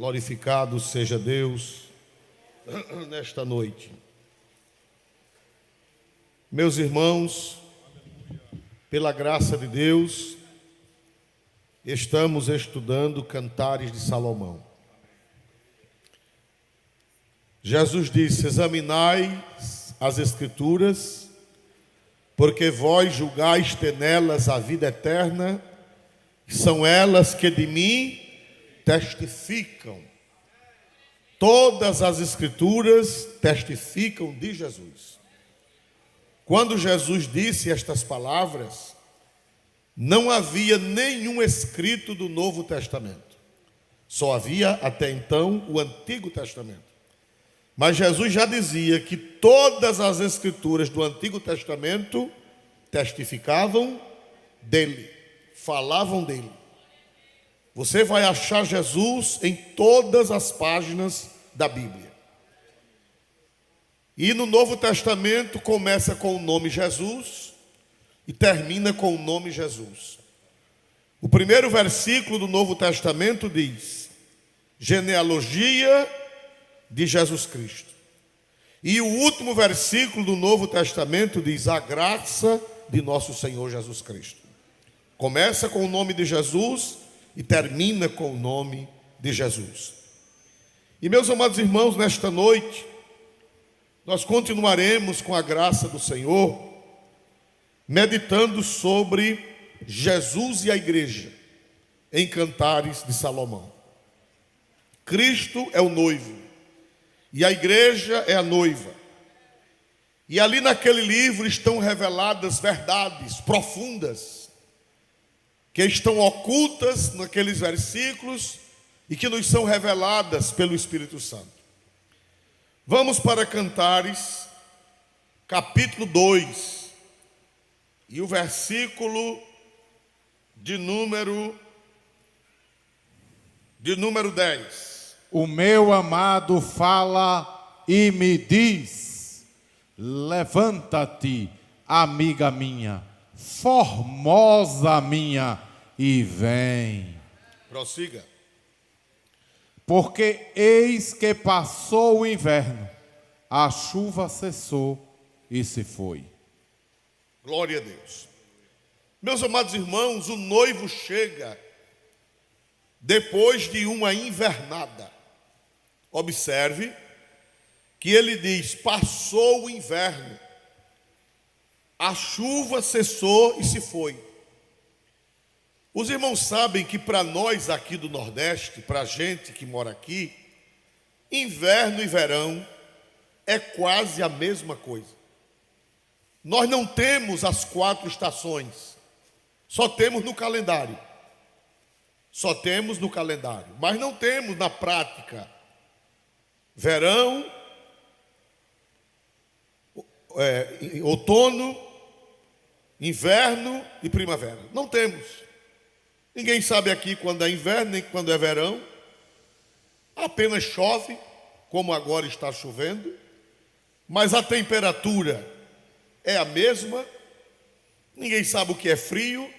Glorificado seja Deus nesta noite. Meus irmãos, pela graça de Deus, estamos estudando Cantares de Salomão. Jesus disse: examinai as Escrituras, porque vós julgais ter nelas a vida eterna, e são elas que de mim testificam. Todas as Escrituras testificam de Jesus. Quando Jesus disse estas palavras, não havia nenhum escrito do Novo Testamento. Só havia até então o Antigo Testamento. Mas Jesus já dizia que todas as Escrituras do Antigo Testamento testificavam dele, falavam dele. Você vai achar Jesus em todas as páginas da Bíblia. E no Novo Testamento começa com o nome Jesus e termina com o nome Jesus. O primeiro versículo do Novo Testamento diz: genealogia de Jesus Cristo. E o último versículo do Novo Testamento diz: a graça de nosso Senhor Jesus Cristo. Começa com o nome de Jesus e termina com o nome de Jesus. E meus amados irmãos, nesta noite, nós continuaremos com a graça do Senhor, meditando sobre Jesus e a igreja, em Cantares de Salomão. Cristo é o noivo, e a igreja é a noiva. E ali naquele livro estão reveladas verdades profundas, que estão ocultas naqueles versículos e que nos são reveladas pelo Espírito Santo. Vamos para Cantares, capítulo 2, e o versículo de número 10. O meu amado fala e me diz: levanta-te, amiga minha, formosa minha, e vem. Prossiga. Porque eis que passou o inverno, a chuva cessou e se foi. Glória a Deus. Meus amados irmãos, o noivo chega depois de uma invernada. Observe que ele diz: passou o inverno, a chuva cessou e se foi. Os irmãos sabem que para nós aqui do Nordeste, para a gente que mora aqui, inverno e verão é quase a mesma coisa. Nós não temos as 4 estações, só temos no calendário. Só temos no calendário, mas não temos na prática verão, outono, inverno e primavera. Não temos. Ninguém sabe aqui quando é inverno, nem quando é verão. Apenas chove, como agora está chovendo, mas a temperatura é a mesma. Ninguém sabe o que é frio,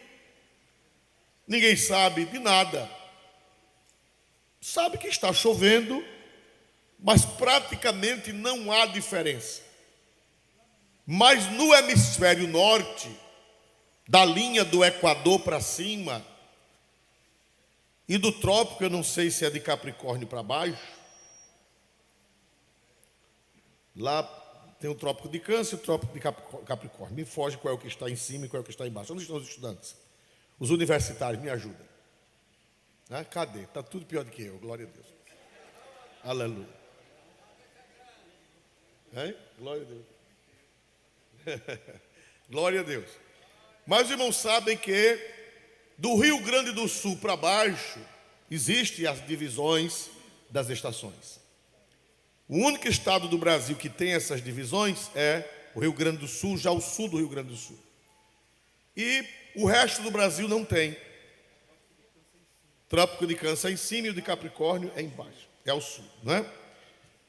ninguém sabe de nada. Sabe que está chovendo, mas praticamente não há diferença. Mas no hemisfério norte, da linha do Equador para cima, e do trópico, eu não sei se é de Capricórnio para baixo, lá tem o trópico de Câncer e o trópico de Capricórnio. Me foge qual é o que está em cima e qual é o que está embaixo. Onde estão os estudantes? Os universitários, me ajudem. Cadê? Está tudo pior do que eu, glória a Deus. Aleluia. Glória a Deus. Glória a Deus. Mas os irmãos sabem que do Rio Grande do Sul para baixo existem as divisões das estações. O único estado do Brasil que tem essas divisões é o Rio Grande do Sul, já o sul do Rio Grande do Sul. E o resto do Brasil não tem. Trópico de Câncer é em cima e o de Capricórnio é embaixo, é o sul, não é?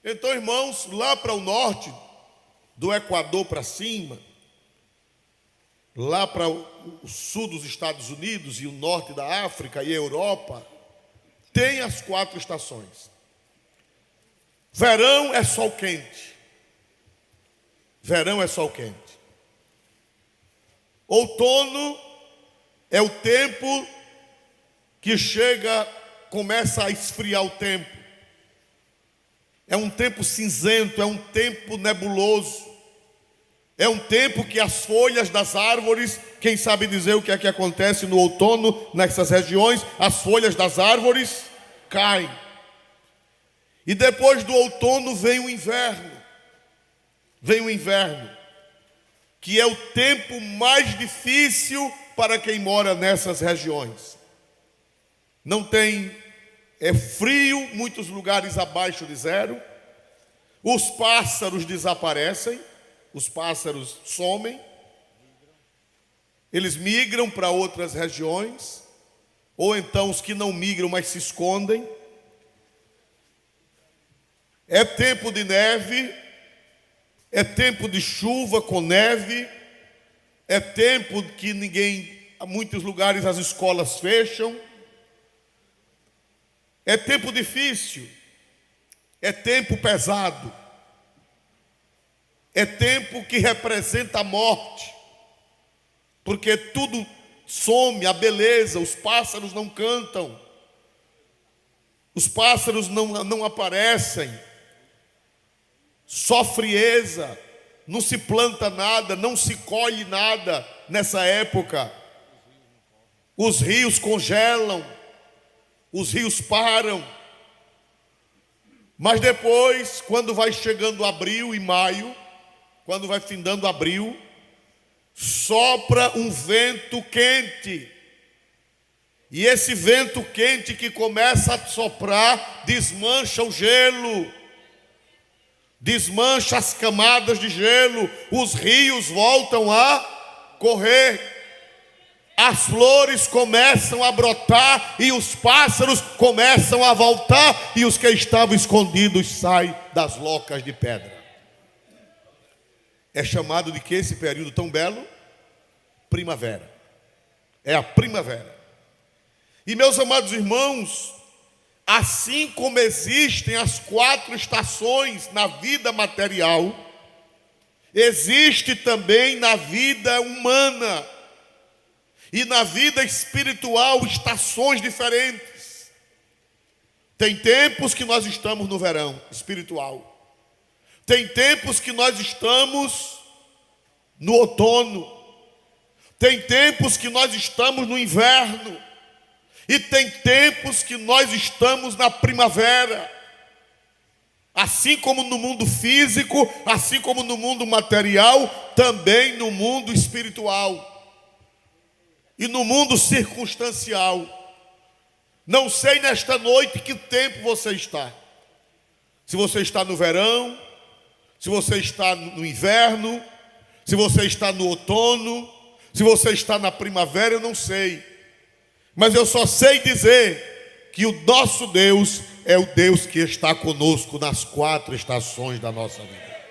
Então, irmãos, lá para o norte, do Equador para cima, lá para o sul dos Estados Unidos e o norte da África e a Europa, tem as 4 estações. Verão é sol quente. Verão é sol quente. Outono é o tempo que começa a esfriar o tempo. É um tempo cinzento, é um tempo nebuloso. É um tempo que as folhas das árvores, quem sabe dizer o que é que acontece no outono nessas regiões? As folhas das árvores caem. E depois do outono vem o inverno. Vem o inverno, que é o tempo mais difícil para quem mora nessas regiões. Não tem, é frio, muitos lugares abaixo de zero. Os pássaros desaparecem, os pássaros somem. Eles migram para outras regiões, ou então os que não migram, mas se escondem. É tempo de neve, é tempo de chuva com neve, é tempo que em muitos lugares as escolas fecham. É tempo difícil, é tempo pesado, é tempo que representa a morte, porque tudo some, a beleza, os pássaros não cantam, os pássaros não aparecem, só frieza, não se planta nada, não se colhe nada nessa época. Os rios congelam, os rios param. Mas depois, quando vai chegando abril e maio, quando vai findando abril, sopra um vento quente. E esse vento quente que começa a soprar, desmancha o gelo, desmancha as camadas de gelo, os rios voltam a correr, as flores começam a brotar e os pássaros começam a voltar e os que estavam escondidos saem das locas de pedra. É chamado de que esse período tão belo? Primavera. É a primavera. E meus amados irmãos, assim como existem as 4 estações na vida material, existe também na vida humana e na vida espiritual estações diferentes. Tem tempos que nós estamos no verão espiritual. Tem tempos que nós estamos no outono. Tem tempos que nós estamos no inverno. E tem tempos que nós estamos na primavera. Assim como no mundo físico, assim como no mundo material, também no mundo espiritual. E no mundo circunstancial. Não sei nesta noite que tempo você está. Se você está no verão, se você está no inverno, se você está no outono, se você está na primavera, eu não sei. Mas eu só sei dizer que o nosso Deus é o Deus que está conosco nas 4 estações da nossa vida.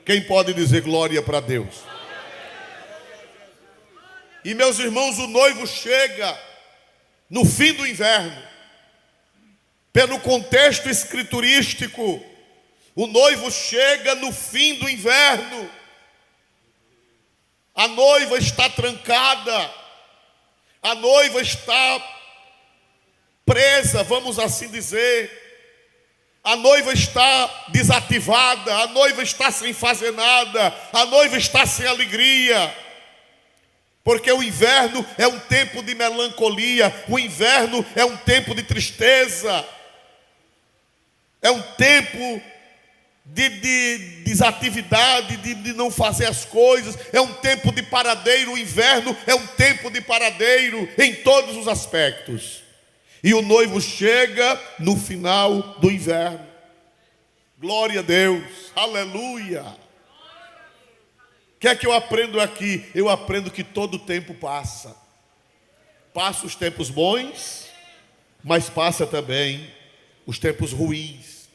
Quem pode dizer glória para Deus? E meus irmãos, o noivo chega no fim do inverno. Pelo contexto escriturístico, o noivo chega no fim do inverno. A noiva está trancada. A noiva está presa, vamos assim dizer. A noiva está desativada. A noiva está sem fazer nada. A noiva está sem alegria. Porque o inverno é um tempo de melancolia. O inverno é um tempo de tristeza. É um tempo de desatividade, de não fazer as coisas. É um tempo de paradeiro. O inverno é um tempo de paradeiro em todos os aspectos. E o noivo chega no final do inverno. Glória a Deus, aleluia. O que é que eu aprendo aqui? Eu aprendo que todo tempo passa. Passa os tempos bons, mas passa também os tempos ruins.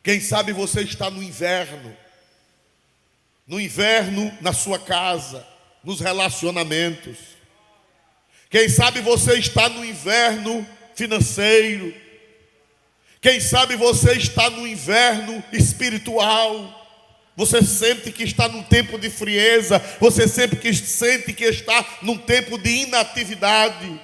Quem sabe você está no inverno na sua casa, nos relacionamentos. Quem sabe você está no inverno financeiro. Quem sabe você está no inverno espiritual. Você sente que está num tempo de frieza. Você sempre sente que está num tempo de inatividade.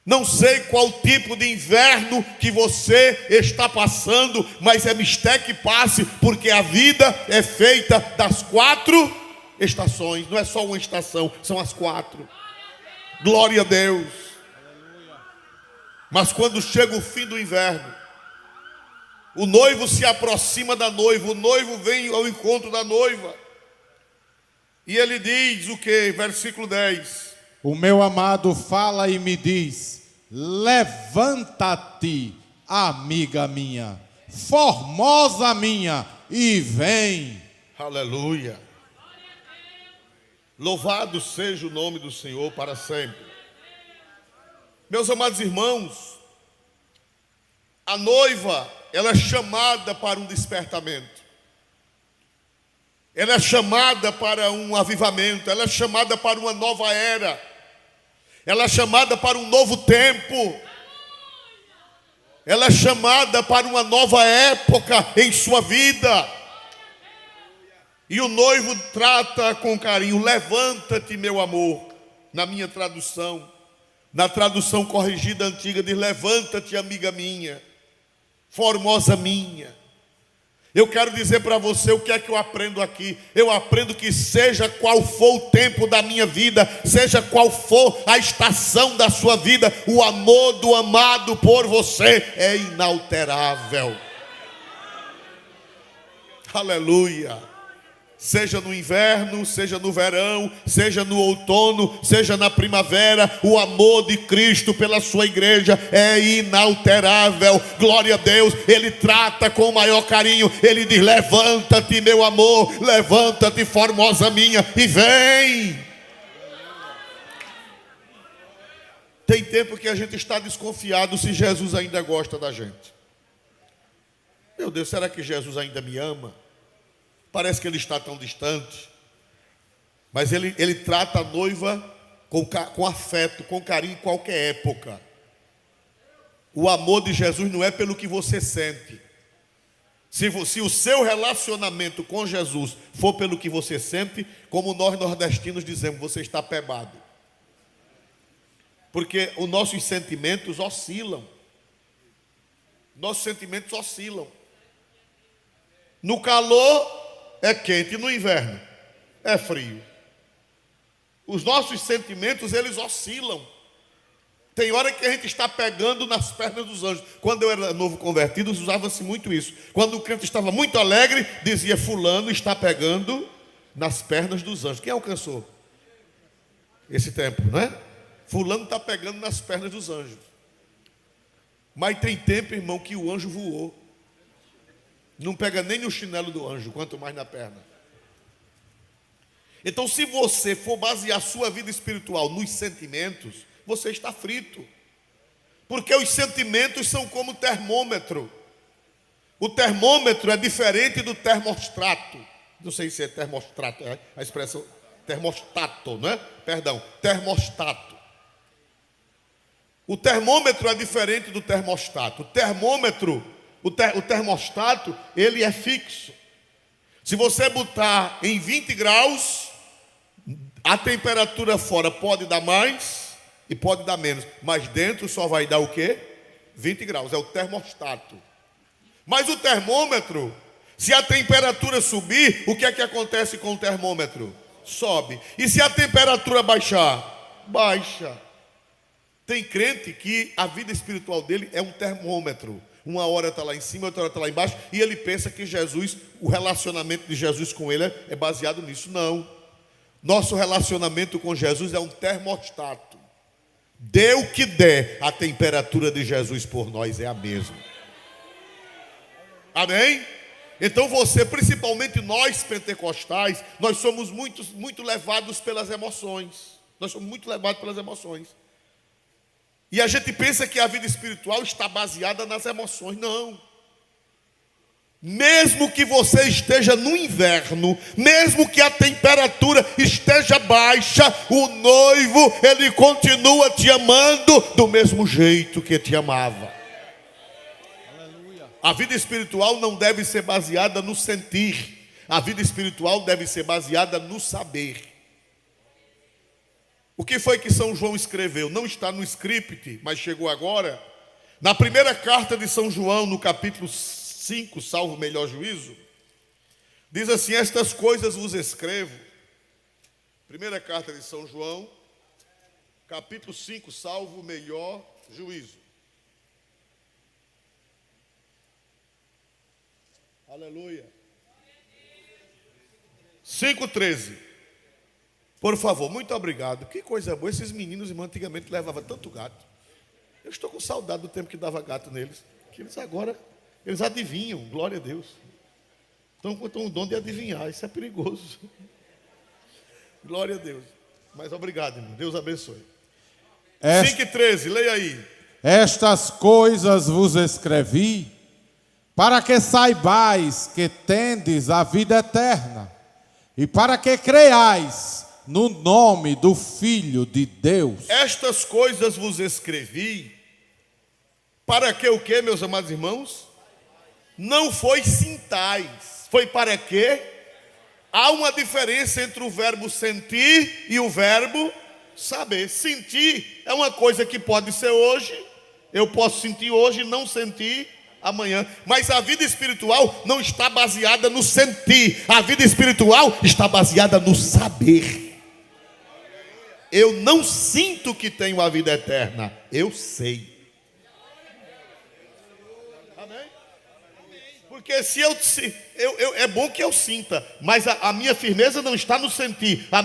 Não sei qual tipo de inverno que você está passando, mas é mistério que passe, porque a vida é feita das 4 estações. Não é só uma estação, são as 4. Glória a Deus. Mas quando chega o fim do inverno, o noivo se aproxima da noiva, o noivo vem ao encontro da noiva. E ele diz o que? Versículo 10. O meu amado fala e me diz: levanta-te, amiga minha, formosa minha, e vem. Aleluia. Louvado seja o nome do Senhor para sempre. Meus amados irmãos, a noiva, ela é chamada para um despertamento. Ela é chamada para um avivamento. Ela é chamada para uma nova era. Ela é chamada para um novo tempo. Ela é chamada para uma nova época em sua vida. E o noivo trata com carinho: levanta-te, meu amor. Na minha tradução, na tradução corrigida antiga, diz: levanta-te, amiga minha, formosa minha. Eu quero dizer para você o que é que eu aprendo aqui. Eu aprendo que seja qual for o tempo da minha vida, seja qual for a estação da sua vida, o amor do amado por você é inalterável. Aleluia. Seja no inverno, seja no verão, seja no outono, seja na primavera, o amor de Cristo pela sua igreja é inalterável. Glória a Deus. Ele trata com o maior carinho. Ele diz: levanta-te, meu amor, levanta-te, formosa minha, e vem. Tem tempo que a gente está desconfiado se Jesus ainda gosta da gente. Meu Deus, será que Jesus ainda me ama? Parece que ele está tão distante. Mas ele trata a noiva com afeto, com carinho em qualquer época. O amor de Jesus não é pelo que você sente. Se o seu relacionamento com Jesus for pelo que você sente, como nós nordestinos dizemos, você está pebado. Porque os nossos sentimentos oscilam. Nossos sentimentos oscilam. No calor é quente, no inverno é frio. Os nossos sentimentos, eles oscilam. Tem hora que a gente está pegando nas pernas dos anjos. Quando eu era novo convertido, usava-se muito isso. Quando o crente estava muito alegre, dizia: fulano está pegando nas pernas dos anjos. Quem alcançou esse tempo, não é? Fulano está pegando nas pernas dos anjos. Mas tem tempo, irmão, que o anjo voou. Não pega nem no chinelo do anjo, quanto mais na perna. Então, se você for basear a sua vida espiritual nos sentimentos, você está frito. Porque os sentimentos são como termômetro. O termômetro é diferente do termostato. Não sei se é termostato, é a expressão termostato, não é? Perdão, termostato. O termômetro é diferente do termostato. O termostato, ele é fixo. Se você botar em 20 graus, a temperatura fora pode dar mais e pode dar menos. Mas dentro só vai dar o quê? 20 graus, é o termostato. Mas o termômetro, se a temperatura subir, o que é que acontece com o termômetro? Sobe. E se a temperatura baixar? Baixa. Tem crente que a vida espiritual dele é um termômetro. Uma hora está lá em cima, outra hora está lá embaixo, e ele pensa que Jesus, o relacionamento de Jesus com ele é baseado nisso. Não. Nosso relacionamento com Jesus é um termostato. Dê o que der, a temperatura de Jesus por nós é a mesma. Amém? Então você, principalmente nós pentecostais, nós somos muito levados pelas emoções. Nós somos muito levados pelas emoções. E a gente pensa que a vida espiritual está baseada nas emoções. Não. Mesmo que você esteja no inverno, mesmo que a temperatura esteja baixa, o noivo, ele continua te amando do mesmo jeito que te amava. A vida espiritual não deve ser baseada no sentir. A vida espiritual deve ser baseada no saber. O que foi que São João escreveu? Não está no script, mas chegou agora. Na primeira carta de São João, no capítulo 5, salvo o melhor juízo, diz assim: estas coisas vos escrevo. Primeira carta de São João, capítulo 5, salvo o melhor juízo. Aleluia. 5,13. Por favor, muito obrigado. Que coisa boa. Esses meninos, irmão, antigamente levavam tanto gato. Eu estou com saudade do tempo que dava gato neles. Que eles agora, eles adivinham, glória a Deus. Estão com o dom de adivinhar, isso é perigoso. Glória a Deus. Mas obrigado, irmão. Deus abençoe. 5,13, leia aí. Estas coisas vos escrevi, para que saibais que tendes a vida eterna, e para que creiais no nome do Filho de Deus. Estas coisas vos escrevi, para que o quê, meus amados irmãos? Não foi sintais, foi para quê? Há uma diferença entre o verbo sentir e o verbo saber. Sentir é uma coisa que pode ser hoje, eu posso sentir hoje e não sentir amanhã. Mas a vida espiritual não está baseada no sentir. A vida espiritual está baseada no saber. Eu não sinto que tenho a vida eterna, eu sei. Amém? Porque se é bom que eu sinta, mas a minha firmeza não está no sentir. A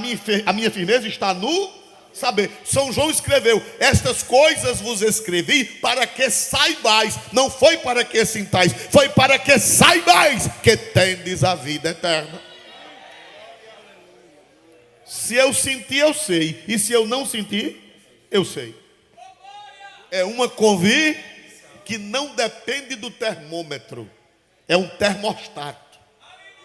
minha firmeza está no saber. São João escreveu: estas coisas vos escrevi para que saibais. Não foi para que sintais, foi para que saibais que tendes a vida eterna. Se eu sentir, eu sei. E se eu não sentir, eu sei. É uma convicção que não depende do termômetro. É um termostato.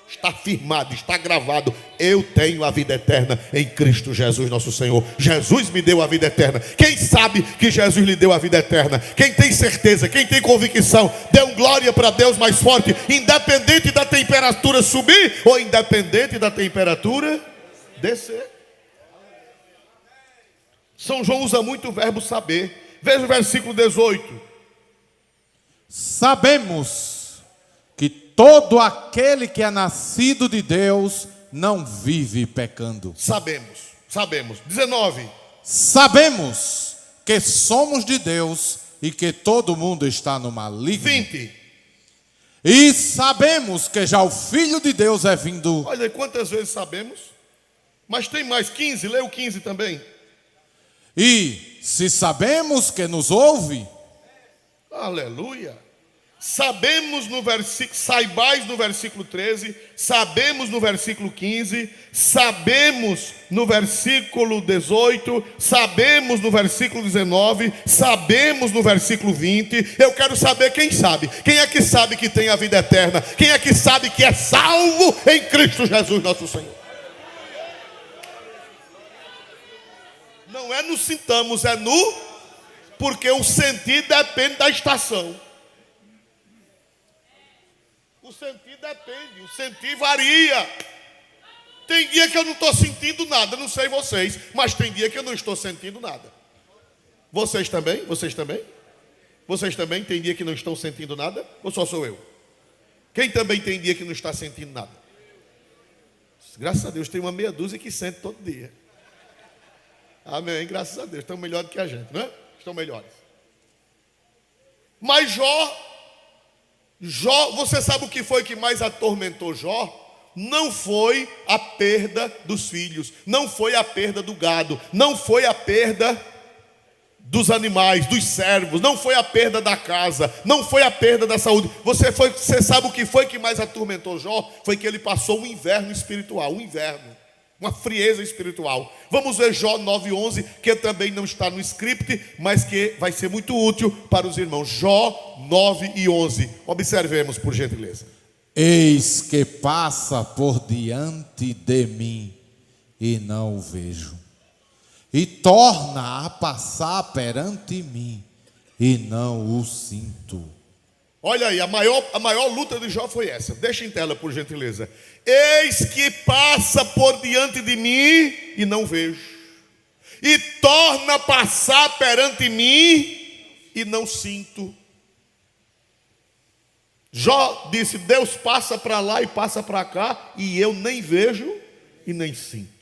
Está firmado, está gravado. Eu tenho a vida eterna em Cristo Jesus, nosso Senhor. Jesus me deu a vida eterna. Quem sabe que Jesus lhe deu a vida eterna? Quem tem certeza, quem tem convicção, dê um glória para Deus mais forte, independente da temperatura subir ou independente da temperatura descer. São João usa muito o verbo saber. Veja o versículo 18. Sabemos que todo aquele que é nascido de Deus não vive pecando. Sabemos. 19. Sabemos que somos de Deus e que todo mundo está no maligno. 20. E sabemos que já o Filho de Deus é vindo. Olha quantas vezes sabemos. Mas tem mais. 15, lê o 15 também. E se sabemos que nos ouve, aleluia. Sabemos no versículo, saibais no versículo 13, sabemos no versículo 15, sabemos no versículo 18, sabemos no versículo 19, sabemos no versículo 20. Eu quero saber quem sabe. Quem é que sabe que tem a vida eterna? Quem é que sabe que é salvo em Cristo Jesus, nosso Senhor? Não é no sintamos, é no, porque o sentir depende da estação. O sentir depende, o sentir varia. Tem dia que eu não estou sentindo nada, não sei vocês, mas tem dia que eu não estou sentindo nada. Vocês também? Vocês também? Vocês também tem dia que não estão sentindo nada? Ou só sou eu? Quem também tem dia que não está sentindo nada? Graças a Deus tem uma meia dúzia que sente todo dia. Amém, graças a Deus, estão melhores do que a gente, não é? Estão melhores. Mas Jó, você sabe o que foi que mais atormentou Jó? Não foi a perda dos filhos, não foi a perda do gado, não foi a perda dos animais, dos servos, não foi a perda da casa, não foi a perda da saúde. Você sabe o que foi que mais atormentou Jó? Foi que ele passou um inverno espiritual, uma frieza espiritual. Vamos ver Jó 9:11, que também não está no script, mas que vai ser muito útil para os irmãos. Jó 9:11. Observemos, por gentileza. Eis que passa por diante de mim e não o vejo. E torna a passar perante mim, e não o sinto. Olha aí, a maior luta de Jó foi essa. Deixa em tela, por gentileza. Eis que passa por diante de mim e não vejo. E torna a passar perante mim e não sinto. Jó disse: Deus passa para lá e passa para cá, e eu nem vejo e nem sinto.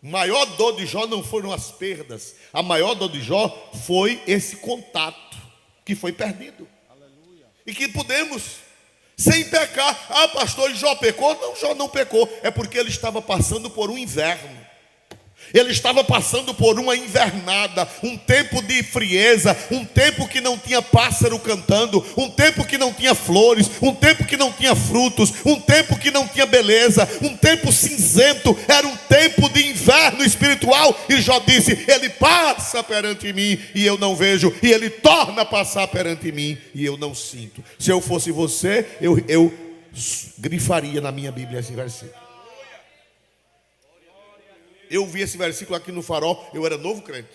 A maior dor de Jó não foram as perdas. A maior dor de Jó foi esse contato que foi perdido. Aleluia. E que podemos, sem pecar. Ah, pastor, Jó pecou? Não, Jó não pecou. É porque ele estava passando por um inverno. Ele estava passando por uma invernada, um tempo de frieza, um tempo que não tinha pássaro cantando, um tempo que não tinha flores, um tempo que não tinha frutos, um tempo que não tinha beleza, um tempo cinzento. Era um tempo de inverno espiritual. E Jó disse: ele passa perante mim e eu não vejo, e ele torna a passar perante mim e eu não sinto. Se eu fosse você, eu grifaria na minha Bíblia esse versículo. Eu vi esse versículo aqui no Farol. Eu era novo crente.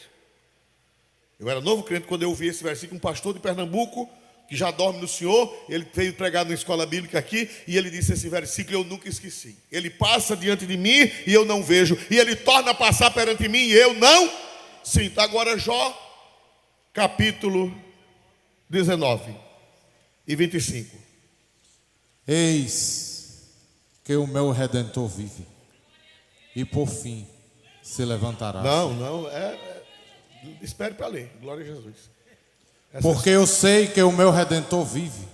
Quando eu vi esse versículo. Um pastor de Pernambuco, que já dorme no Senhor, ele veio pregar na escola bíblica aqui, e ele disse esse versículo, eu nunca esqueci. Ele passa diante de mim e eu não vejo, e ele torna a passar perante mim e eu não sinto. Agora Jó, capítulo 19 e 25. Eis que o meu Redentor vive, e por fim se levantará. Não, espere para ler. Glória a Jesus. Porque eu sei que o meu Redentor vive,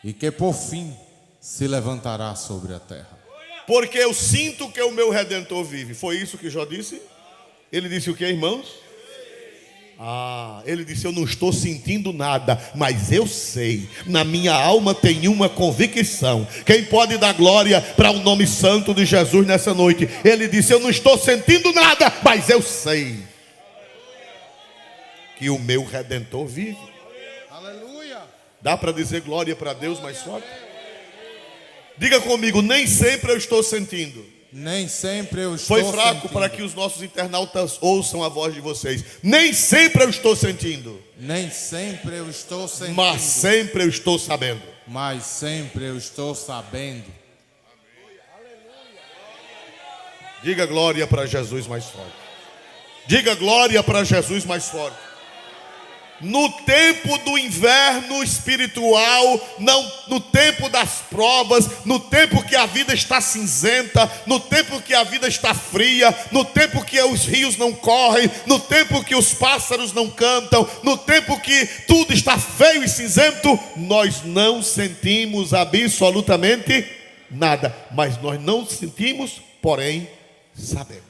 e que por fim se levantará sobre a terra. Porque eu sinto que o meu Redentor vive. Foi isso que Jó disse? Ele disse o que, irmãos? Ele disse: eu não estou sentindo nada, mas eu sei, na minha alma tem uma convicção. Quem pode dar glória para o nome santo de Jesus nessa noite? Ele disse: eu não estou sentindo nada, mas eu sei que o meu Redentor vive. Aleluia. Dá para dizer glória para Deus mais forte? Diga comigo: nem sempre eu estou sentindo. Nem sempre eu estou sentindo. Foi fraco sentindo. Para que os nossos internautas ouçam a voz de vocês. Nem sempre eu estou sentindo. Nem sempre eu estou sentindo. Mas sempre eu estou sabendo. Mas sempre eu estou sabendo. Diga glória para Jesus mais forte. Diga glória para Jesus mais forte. No tempo do inverno espiritual, no tempo das provas, no tempo que a vida está cinzenta, no tempo que a vida está fria, no tempo que os rios não correm, no tempo que os pássaros não cantam, no tempo que tudo está feio e cinzento, nós não sentimos absolutamente nada. Mas nós não sentimos, porém sabemos.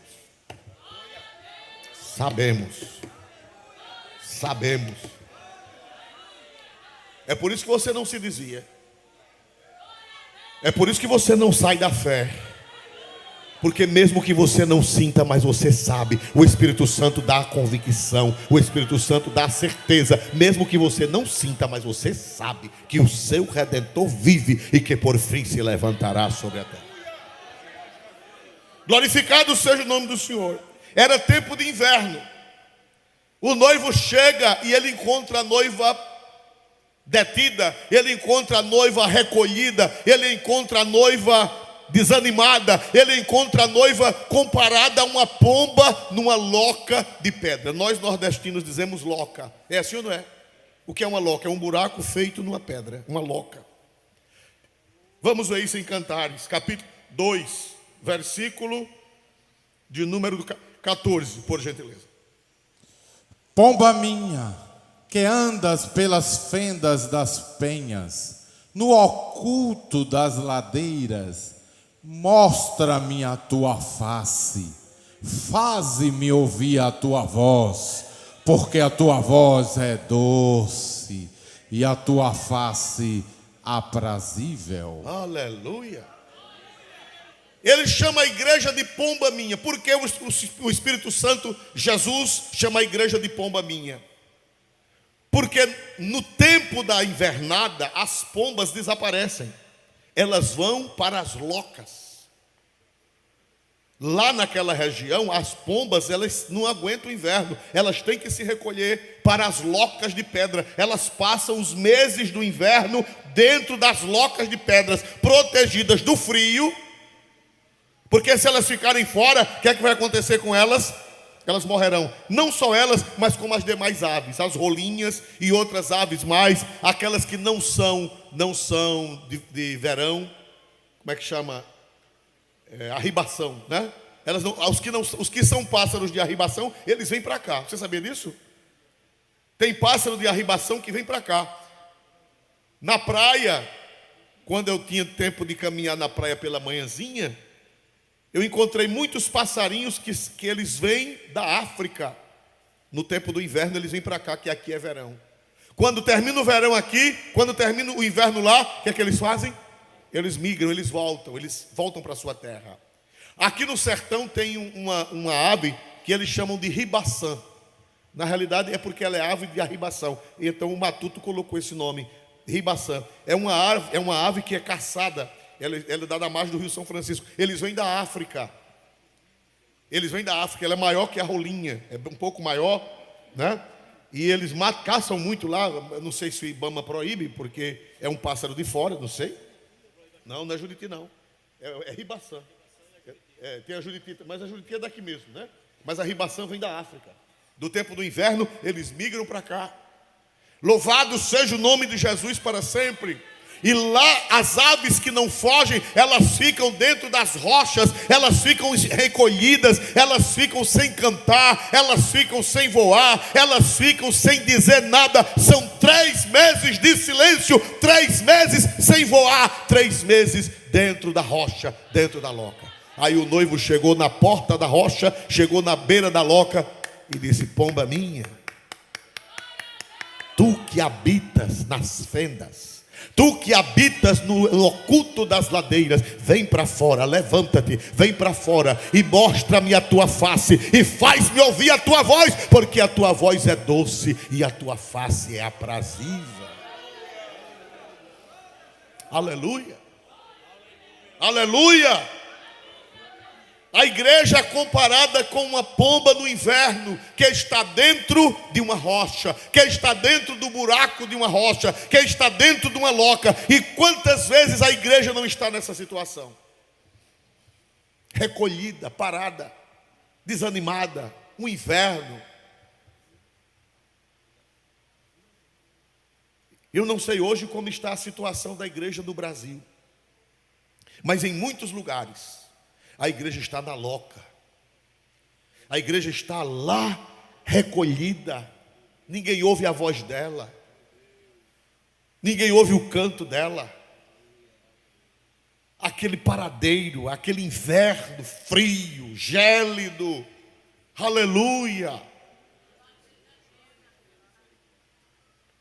Sabemos. É por isso que você não se desvia. É por isso que você não sai da fé. Porque mesmo que você não sinta, mas você sabe, o Espírito Santo dá a convicção, o Espírito Santo dá a certeza. Mesmo que você não sinta, mas você sabe que o seu Redentor vive e que por fim se levantará sobre a terra. Glorificado seja o nome do Senhor. Era tempo de inverno. O noivo chega e ele encontra a noiva detida, ele encontra a noiva recolhida, ele encontra a noiva desanimada, ele encontra a noiva comparada a uma pomba numa loca de pedra. Nós nordestinos dizemos loca. É assim ou não é? O que é uma loca? É um buraco feito numa pedra, uma loca. Vamos ver isso em Cantares, capítulo 2, versículo de número 14, por gentileza. Pomba minha, que andas pelas fendas das penhas, no oculto das ladeiras, mostra-me a tua face, faze-me ouvir a tua voz, porque a tua voz é doce e a tua face aprazível. Aleluia. Ele chama a igreja de pomba minha. Por que o Espírito Santo, Jesus, chama a igreja de pomba minha? Porque no tempo da invernada, as pombas desaparecem. Elas vão para as locas. Lá naquela região, as pombas, elas não aguentam o inverno. Elas têm que se recolher para as locas de pedra. Elas passam os meses do inverno dentro das locas de pedras, protegidas do frio. Porque se elas ficarem fora, o que é que vai acontecer com elas? Elas morrerão. Não só elas, mas como as demais aves, as rolinhas e outras aves mais, aquelas que não são de verão. Como é que chama? Arribação, né? Elas não, os que são pássaros de arribação, eles vêm para cá. Você sabia disso? Tem pássaro de arribação que vem para cá. Na praia, quando eu tinha tempo de caminhar na praia pela manhãzinha, eu encontrei muitos passarinhos que eles vêm da África. No tempo do inverno eles vêm para cá, que aqui é verão. Quando termina o verão aqui, quando termina o inverno lá, o que é que eles fazem? Eles migram, eles voltam para a sua terra. Aqui no sertão tem uma ave que eles chamam de ribaçã. Na realidade é porque ela é ave de arribação. Então o Matuto colocou esse nome, ribaçã. É uma ave que é caçada. Ela é da margem do Rio São Francisco. Eles vêm da África. Ela é maior que a rolinha. É um pouco maior, né? E eles caçam muito lá. Eu não sei se o Ibama proíbe, porque é um pássaro de fora, não sei. Não é Juriti não. É ribaçã. Tem a Juriti, mas a Juriti é daqui mesmo, né? Mas a ribaçã vem da África. Do tempo do inverno, eles migram para cá. Louvado seja o nome de Jesus para sempre. E lá as aves que não fogem, elas ficam dentro das rochas, elas ficam recolhidas, elas ficam sem cantar, elas ficam sem voar, elas ficam sem dizer nada. São 3 meses de silêncio, 3 meses sem voar, 3 meses dentro da rocha, dentro da loca. Aí o noivo chegou na porta da rocha, chegou na beira da loca e disse: pomba minha, tu que habitas nas fendas, tu que habitas no oculto das ladeiras, vem para fora, levanta-te, vem para fora e mostra-me a tua face e faz-me ouvir a tua voz, porque a tua voz é doce e a tua face é aprazível. Aleluia, aleluia. A igreja é comparada com uma pomba no inverno, que está dentro de uma rocha, que está dentro do buraco de uma rocha, que está dentro de uma loca. E quantas vezes a igreja não está nessa situação? Recolhida, parada, desanimada, um inverno. Eu não sei hoje como está a situação da igreja no Brasil, mas em muitos lugares a igreja está na loca. A igreja está lá recolhida. Ninguém ouve a voz dela. Ninguém ouve o canto dela. Aquele paradeiro, aquele inverno frio, gélido. Aleluia.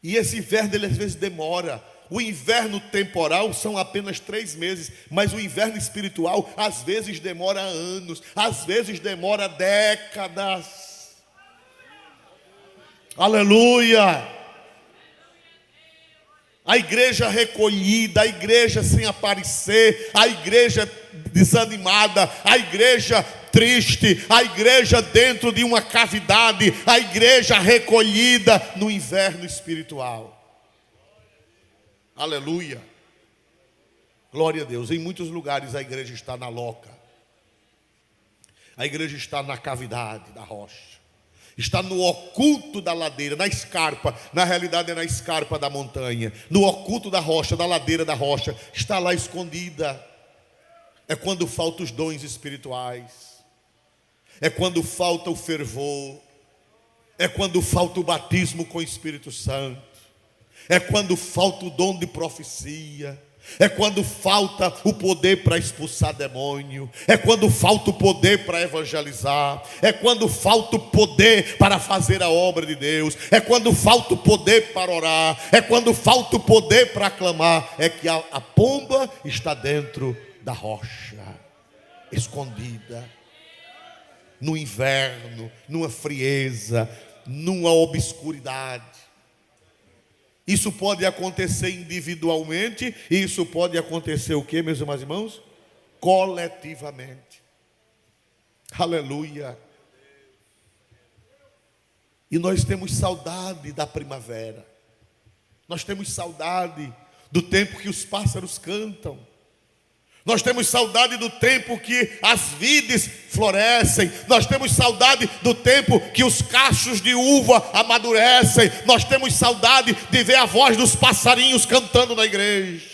E esse inverno, ele às vezes demora. O inverno temporal são apenas 3 meses, mas o inverno espiritual às vezes demora anos, às vezes demora décadas. Aleluia! A igreja recolhida, a igreja sem aparecer, a igreja desanimada, a igreja triste, a igreja dentro de uma cavidade, a igreja recolhida no inverno espiritual. Aleluia, glória a Deus. Em muitos lugares a igreja está na loca, a igreja está na cavidade da rocha, está no oculto da ladeira, na escarpa. Na realidade é na escarpa da montanha, no oculto da rocha, da ladeira da rocha, está lá escondida. É quando faltam os dons espirituais, é quando falta o fervor, é quando falta o batismo com o Espírito Santo, é quando falta o dom de profecia, é quando falta o poder para expulsar demônio, é quando falta o poder para evangelizar, é quando falta o poder para fazer a obra de Deus, é quando falta o poder para orar, é quando falta o poder para aclamar. É que a pomba está dentro da rocha, escondida, no inverno, numa frieza, numa obscuridade. Isso pode acontecer individualmente, e isso pode acontecer o quê, meus irmãos? Coletivamente. Aleluia. E nós temos saudade da primavera. Nós temos saudade do tempo que os pássaros cantam. Nós temos saudade do tempo que as vides florescem. Nós temos saudade do tempo que os cachos de uva amadurecem. Nós temos saudade de ver a voz dos passarinhos cantando na igreja.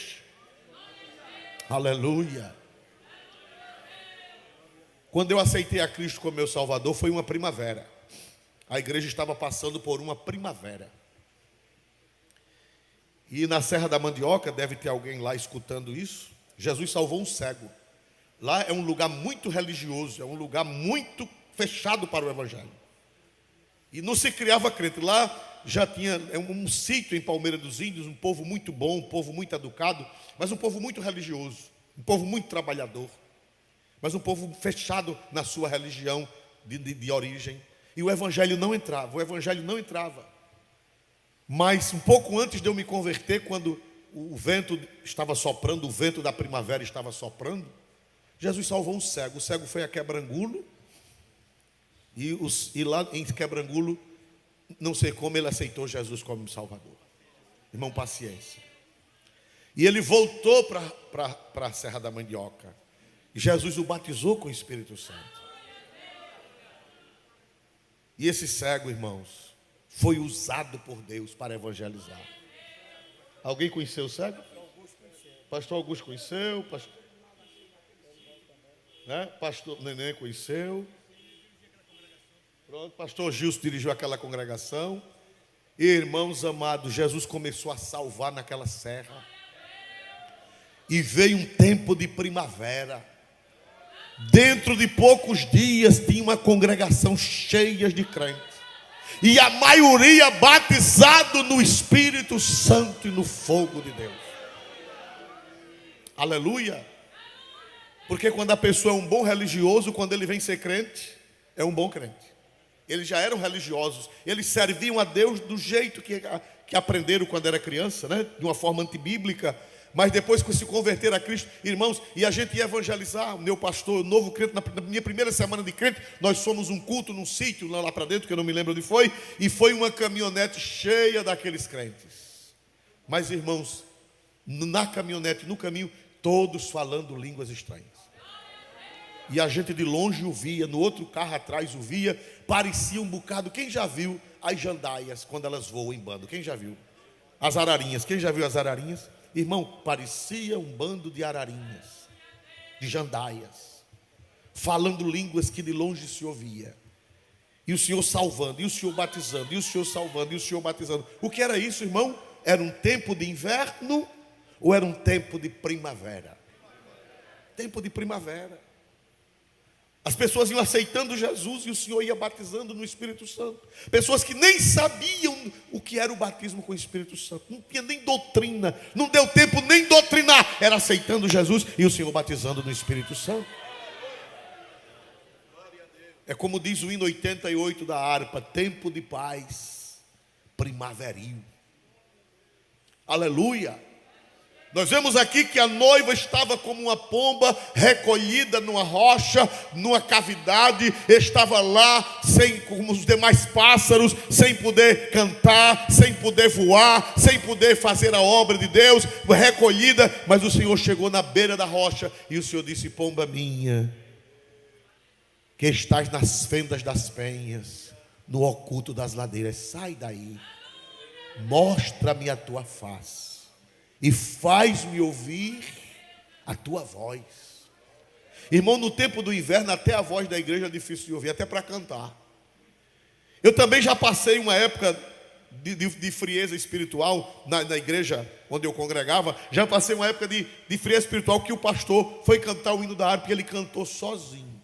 Aleluia. Quando eu aceitei a Cristo como meu Salvador, foi uma primavera. A igreja estava passando por uma primavera. E na Serra da Mandioca, deve ter alguém lá escutando isso, Jesus salvou um cego. Lá é um lugar muito religioso, é um lugar muito fechado para o evangelho. E não se criava crente. Lá já tinha um sítio em Palmeira dos Índios, um povo muito bom, um povo muito educado, mas um povo muito religioso, um povo muito trabalhador, mas um povo fechado na sua religião de origem. E o evangelho não entrava. Mas um pouco antes de eu me converter, quando o vento estava soprando, o vento da primavera estava soprando, Jesus salvou um cego. O cego foi a Quebrangulo, e lá em Quebrangulo, não sei como, ele aceitou Jesus como Salvador. Irmão, paciência. E ele voltou para a Serra da Mandioca. E Jesus o batizou com o Espírito Santo. E esse cego, irmãos, foi usado por Deus para evangelizar. Alguém conheceu o cego? Pastor Augusto conheceu. Pastor Neném conheceu. Pronto, pastor Gilson dirigiu aquela congregação. E, irmãos amados, Jesus começou a salvar naquela serra. E veio um tempo de primavera. Dentro de poucos dias tinha uma congregação cheia de crentes. E a maioria batizado no Espírito Santo e no fogo de Deus. Aleluia. Porque quando a pessoa é um bom religioso, quando ele vem ser crente, é um bom crente. Eles já eram religiosos, eles serviam a Deus do jeito que aprenderam quando era criança, né? De uma forma antibíblica. Mas depois que se converter a Cristo, irmãos, e a gente ia evangelizar, o meu pastor, novo crente, na minha primeira semana de crente, nós fomos um culto num sítio lá para dentro, que eu não me lembro onde foi, e foi uma caminhonete cheia daqueles crentes. Mas, irmãos, na caminhonete, no caminho, todos falando línguas estranhas. E a gente de longe o via, no outro carro atrás o via, parecia um bocado. Quem já viu as jandaias quando elas voam em bando? Quem já viu? As ararinhas, quem já viu as ararinhas? Irmão, parecia um bando de ararinhas, de jandaias, falando línguas que de longe se ouvia. E o Senhor salvando, e o Senhor batizando, e o Senhor salvando, e o Senhor batizando. O que era isso, irmão? Era um tempo de inverno ou era um tempo de primavera? Tempo de primavera. As pessoas iam aceitando Jesus e o Senhor ia batizando no Espírito Santo. Pessoas que nem sabiam o que era o batismo com o Espírito Santo. Não tinha nem doutrina. Não deu tempo nem doutrinar. Era aceitando Jesus e o Senhor batizando no Espírito Santo. É como diz o hino 88 da harpa. Tempo de paz primaveril. Aleluia. Nós vemos aqui que a noiva estava como uma pomba recolhida numa rocha, numa cavidade, estava lá como os demais pássaros, sem poder cantar, sem poder voar, sem poder fazer a obra de Deus, recolhida, mas o Senhor chegou na beira da rocha e o Senhor disse: pomba minha, que estás nas fendas das penhas, no oculto das ladeiras, sai daí, mostra-me a tua face e faz-me ouvir a tua voz. Irmão, no tempo do inverno, até a voz da igreja é difícil de ouvir, até para cantar. Eu também já passei uma época de frieza espiritual na igreja onde eu congregava. Já passei uma época de frieza espiritual que o pastor foi cantar o hino da harpa e ele cantou sozinho.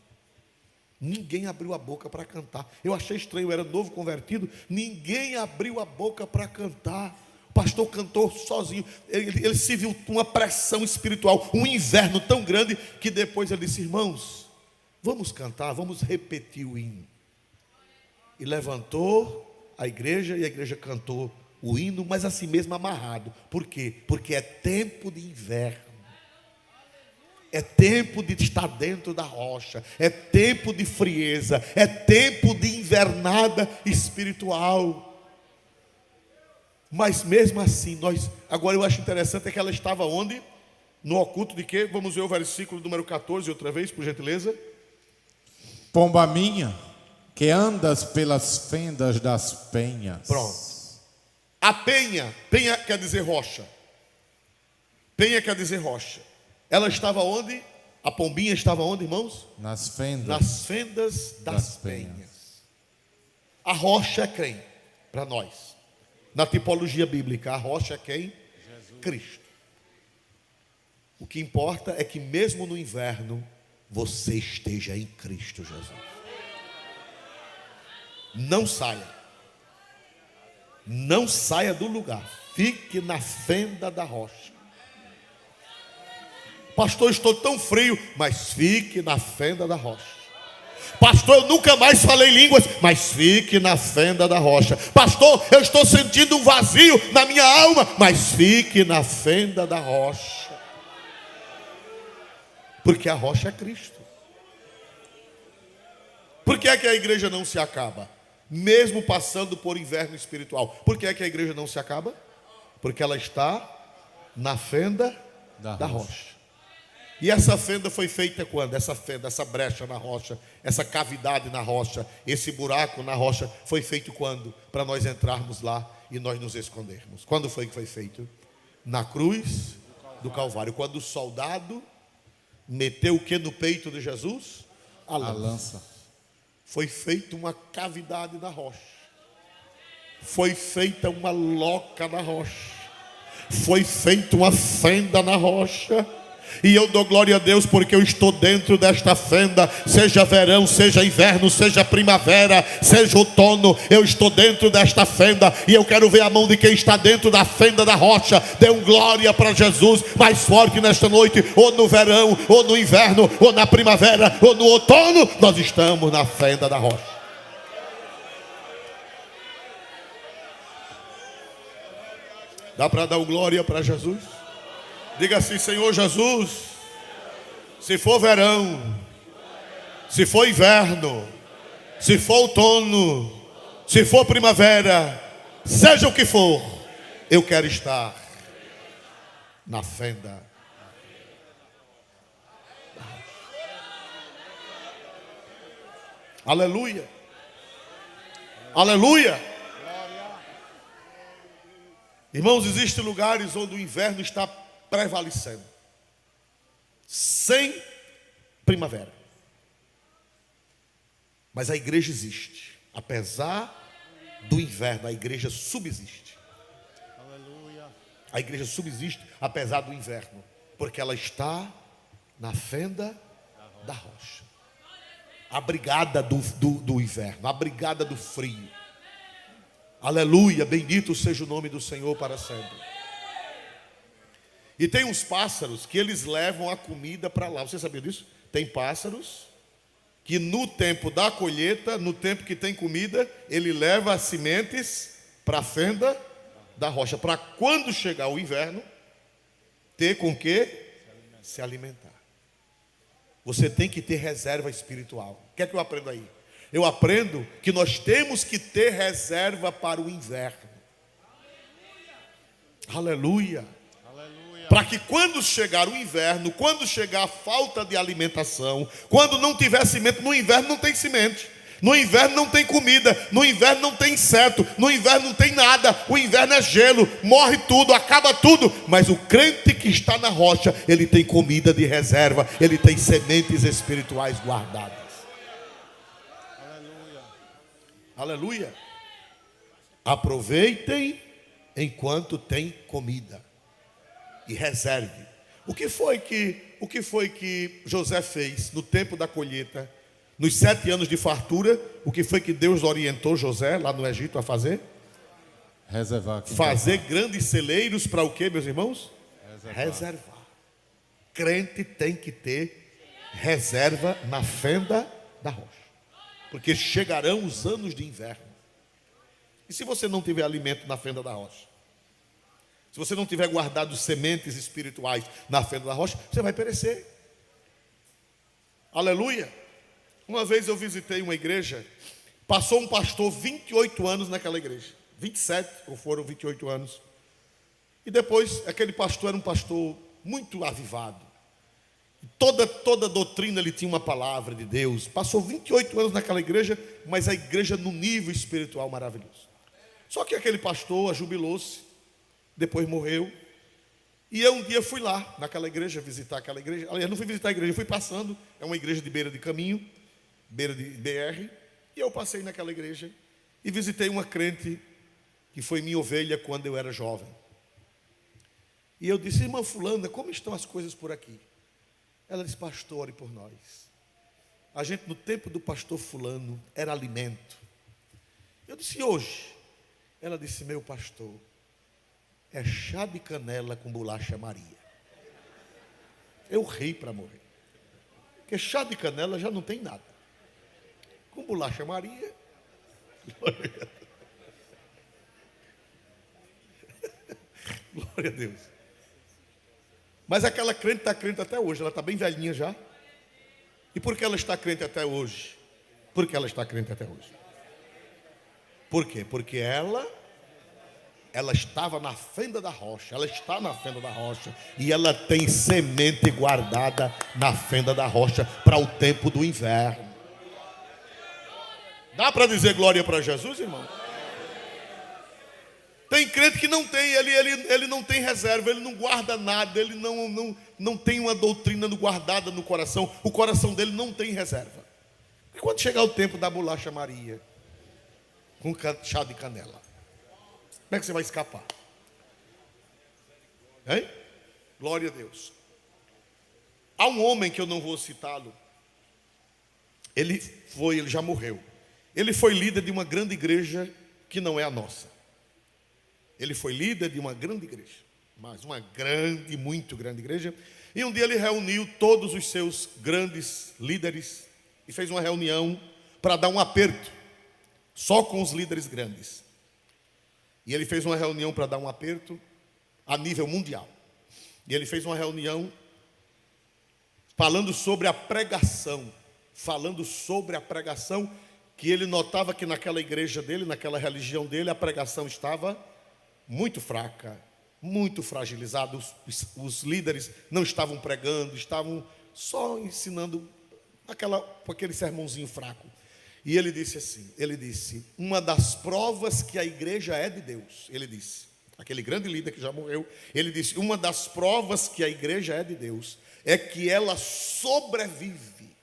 Ninguém abriu a boca para cantar. Eu achei estranho, eu era novo convertido. Ninguém abriu a boca para cantar. O pastor cantou sozinho. Ele se viu uma pressão espiritual, um inverno tão grande, que depois ele disse: irmãos, vamos cantar, vamos repetir o hino. E levantou a igreja, e a igreja cantou o hino, mas assim mesmo amarrado. Por quê? Porque é tempo de inverno. É tempo de estar dentro da rocha, é tempo de frieza, é tempo de invernada espiritual. Mas mesmo assim, agora eu acho interessante é que ela estava onde? No oculto de quê? Vamos ver o versículo número 14 outra vez, por gentileza. Pomba minha, que andas pelas fendas das penhas. Pronto. A penha quer dizer rocha. Penha quer dizer rocha. Ela estava onde? A pombinha estava onde, irmãos? Nas fendas. Nas fendas das penhas. A rocha é quem? Para nós. Na tipologia bíblica, a rocha é quem? Jesus. Cristo. O que importa é que mesmo no inverno, você esteja em Cristo Jesus. Não saia. Não saia do lugar. Fique na fenda da rocha. Pastor, estou tão frio, mas fique na fenda da rocha. Pastor, eu nunca mais falei línguas, mas fique na fenda da rocha. Pastor, eu estou sentindo um vazio na minha alma, mas fique na fenda da rocha. Porque a rocha é Cristo. Por que é que a igreja não se acaba? Mesmo passando por inverno espiritual. Por que é que a igreja não se acaba? Porque ela está na fenda da rocha. E essa fenda foi feita quando? Essa fenda, essa brecha na rocha, essa cavidade na rocha, esse buraco na rocha, foi feito quando? Para nós entrarmos lá e nós nos escondermos. Quando foi que foi feito? Na cruz do Calvário. Quando o soldado meteu o que no peito de Jesus? A lança. Foi feita uma cavidade na rocha. Foi feita uma loca na rocha. Foi feita uma fenda na rocha. E eu dou glória a Deus porque eu estou dentro desta fenda. Seja verão, seja inverno, seja primavera, seja outono, eu estou dentro desta fenda. E eu quero ver a mão de quem está dentro da fenda da rocha. Dê um glória para Jesus mais forte nesta noite. Ou no verão, ou no inverno, ou na primavera, ou no outono, nós estamos na fenda da rocha. Dá para dar um glória para Jesus? Diga assim: Senhor Jesus, se for verão, se for inverno, se for outono, se for primavera, seja o que for, eu quero estar na fenda. Aleluia. Aleluia. Irmãos, existem lugares onde o inverno está prevalecendo, sem primavera, mas a igreja existe. Apesar do inverno, a igreja subsiste. Aleluia. A igreja subsiste apesar do inverno, porque ela está na fenda da rocha, abrigada do inverno, abrigada do frio. Aleluia, bendito seja o nome do Senhor para sempre. E tem uns pássaros que eles levam a comida para lá. Você sabia disso? Tem pássaros que no tempo da colheita, no tempo que tem comida, ele leva as sementes para a fenda da rocha, para quando chegar o inverno, ter com que se alimentar. Você tem que ter reserva espiritual. O que é que eu aprendo aí? Eu aprendo que nós temos que ter reserva para o inverno. Aleluia. Para que quando chegar o inverno, quando chegar a falta de alimentação, quando não tiver semente, no inverno não tem semente, no inverno não tem comida, no inverno não tem inseto, no inverno não tem nada, o inverno é gelo, morre tudo, acaba tudo. Mas o crente que está na rocha, ele tem comida de reserva, ele tem sementes espirituais guardadas. Aleluia. Aleluia. Aproveitem enquanto tem comida. E reserve. O que foi que José fez no tempo da colheita? Nos 7 anos de fartura, o que foi que Deus orientou José lá no Egito a fazer? Reservar. Fazer grandes celeiros para o quê, meus irmãos? Reservar. Crente tem que ter reserva na fenda da rocha. Porque chegarão os anos de inverno. E se você não tiver alimento na fenda da rocha? Se você não tiver guardado sementes espirituais na fenda da rocha, você vai perecer. Aleluia. Uma vez eu visitei uma igreja, passou um pastor 28 anos naquela igreja. 27, ou foram 28 anos. E depois, aquele pastor era um pastor muito avivado. Toda doutrina ele tinha uma palavra de Deus. Passou 28 anos naquela igreja, mas a igreja no nível espiritual maravilhoso. Só que aquele pastor ajubilou-se, depois morreu. E eu um dia fui lá, naquela igreja, visitar aquela igreja. Aliás, não fui visitar a igreja, eu fui passando. É uma igreja de beira de caminho, beira de BR. E eu passei naquela igreja e visitei uma crente que foi minha ovelha quando eu era jovem. E eu disse: irmã fulana, como estão as coisas por aqui? Ela disse: pastor, ore por nós. A gente no tempo do pastor fulano era alimento. Eu disse: e hoje? Ela disse: meu pastor, é chá de canela com bolacha Maria. Eu ri para morrer. Porque chá de canela já não tem nada. Com bolacha Maria. Glória a Deus. Mas aquela crente está crente até hoje. Ela está bem velhinha já. E por que ela está crente até hoje? Por que ela está crente até hoje? Por quê? Porque ela estava na fenda da rocha. Ela está na fenda da rocha. E ela tem semente guardada na fenda da rocha para o tempo do inverno. Dá para dizer glória para Jesus, irmão? Tem crente que não tem, ele não tem reserva, ele não guarda nada, ele não tem uma doutrina guardada no coração. O coração dele não tem reserva. E quando chegar o tempo da bolacha Maria, com chá de canela, como é que você vai escapar? Hein? Glória a Deus. Há um homem que eu não vou citá-lo. Ele já morreu. Ele foi líder de uma grande igreja que não é a nossa. Ele foi líder de uma grande igreja, mas uma grande, muito grande igreja. E um dia ele reuniu todos os seus grandes líderes e fez uma reunião para dar um aperto, só com os líderes grandes. E ele fez uma reunião para dar um aperto a nível mundial. E ele fez uma reunião falando sobre a pregação, que ele notava que naquela igreja dele, naquela religião dele, a pregação estava muito fraca, muito fragilizada. Os líderes não estavam pregando, estavam só ensinando aquele sermãozinho fraco. E ele disse, uma das provas que a igreja é de Deus, ele disse, aquele grande líder que já morreu, ele disse, uma das provas que a igreja é de Deus, é que ela sobrevive,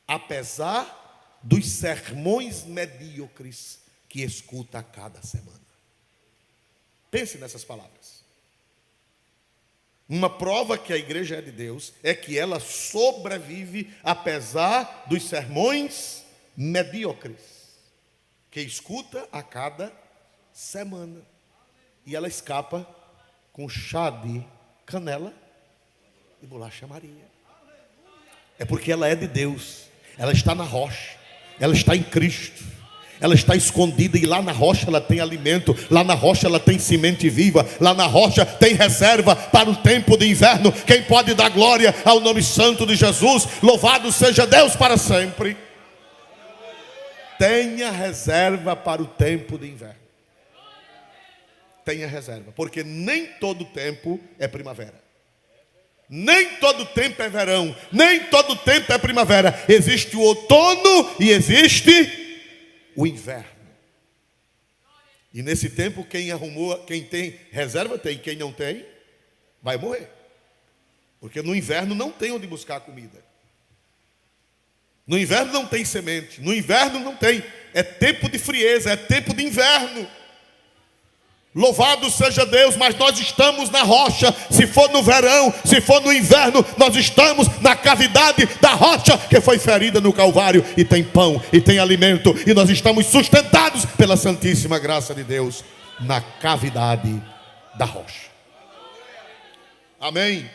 apesar dos sermões medíocres que escuta a cada semana. Pense nessas palavras. Uma prova que a igreja é de Deus é que ela sobrevive apesar dos sermões medíocres que escuta a cada semana. E ela escapa com chá de canela e bolacha Maria. É porque ela é de Deus. Ela está na rocha. Ela está em Cristo. Ela está escondida e lá na rocha ela tem alimento, lá na rocha ela tem semente viva, lá na rocha tem reserva para o tempo de inverno. Quem pode dar glória ao nome santo de Jesus? Louvado seja Deus para sempre. Tenha reserva para o tempo de inverno. Tenha reserva, porque nem todo tempo é primavera. Nem todo tempo é verão, nem todo tempo é primavera. Existe o outono e existe o inverno. E nesse tempo quem tem reserva tem, quem não tem vai morrer. Porque no inverno não tem onde buscar comida. No inverno não tem semente, no inverno não tem, é tempo de frieza, é tempo de inverno. Louvado seja Deus, mas nós estamos na rocha. Se for no verão, se for no inverno, nós estamos na cavidade da rocha que foi ferida no Calvário, e tem pão, e tem alimento, e nós estamos sustentados pela santíssima graça de Deus na cavidade da rocha. Amém.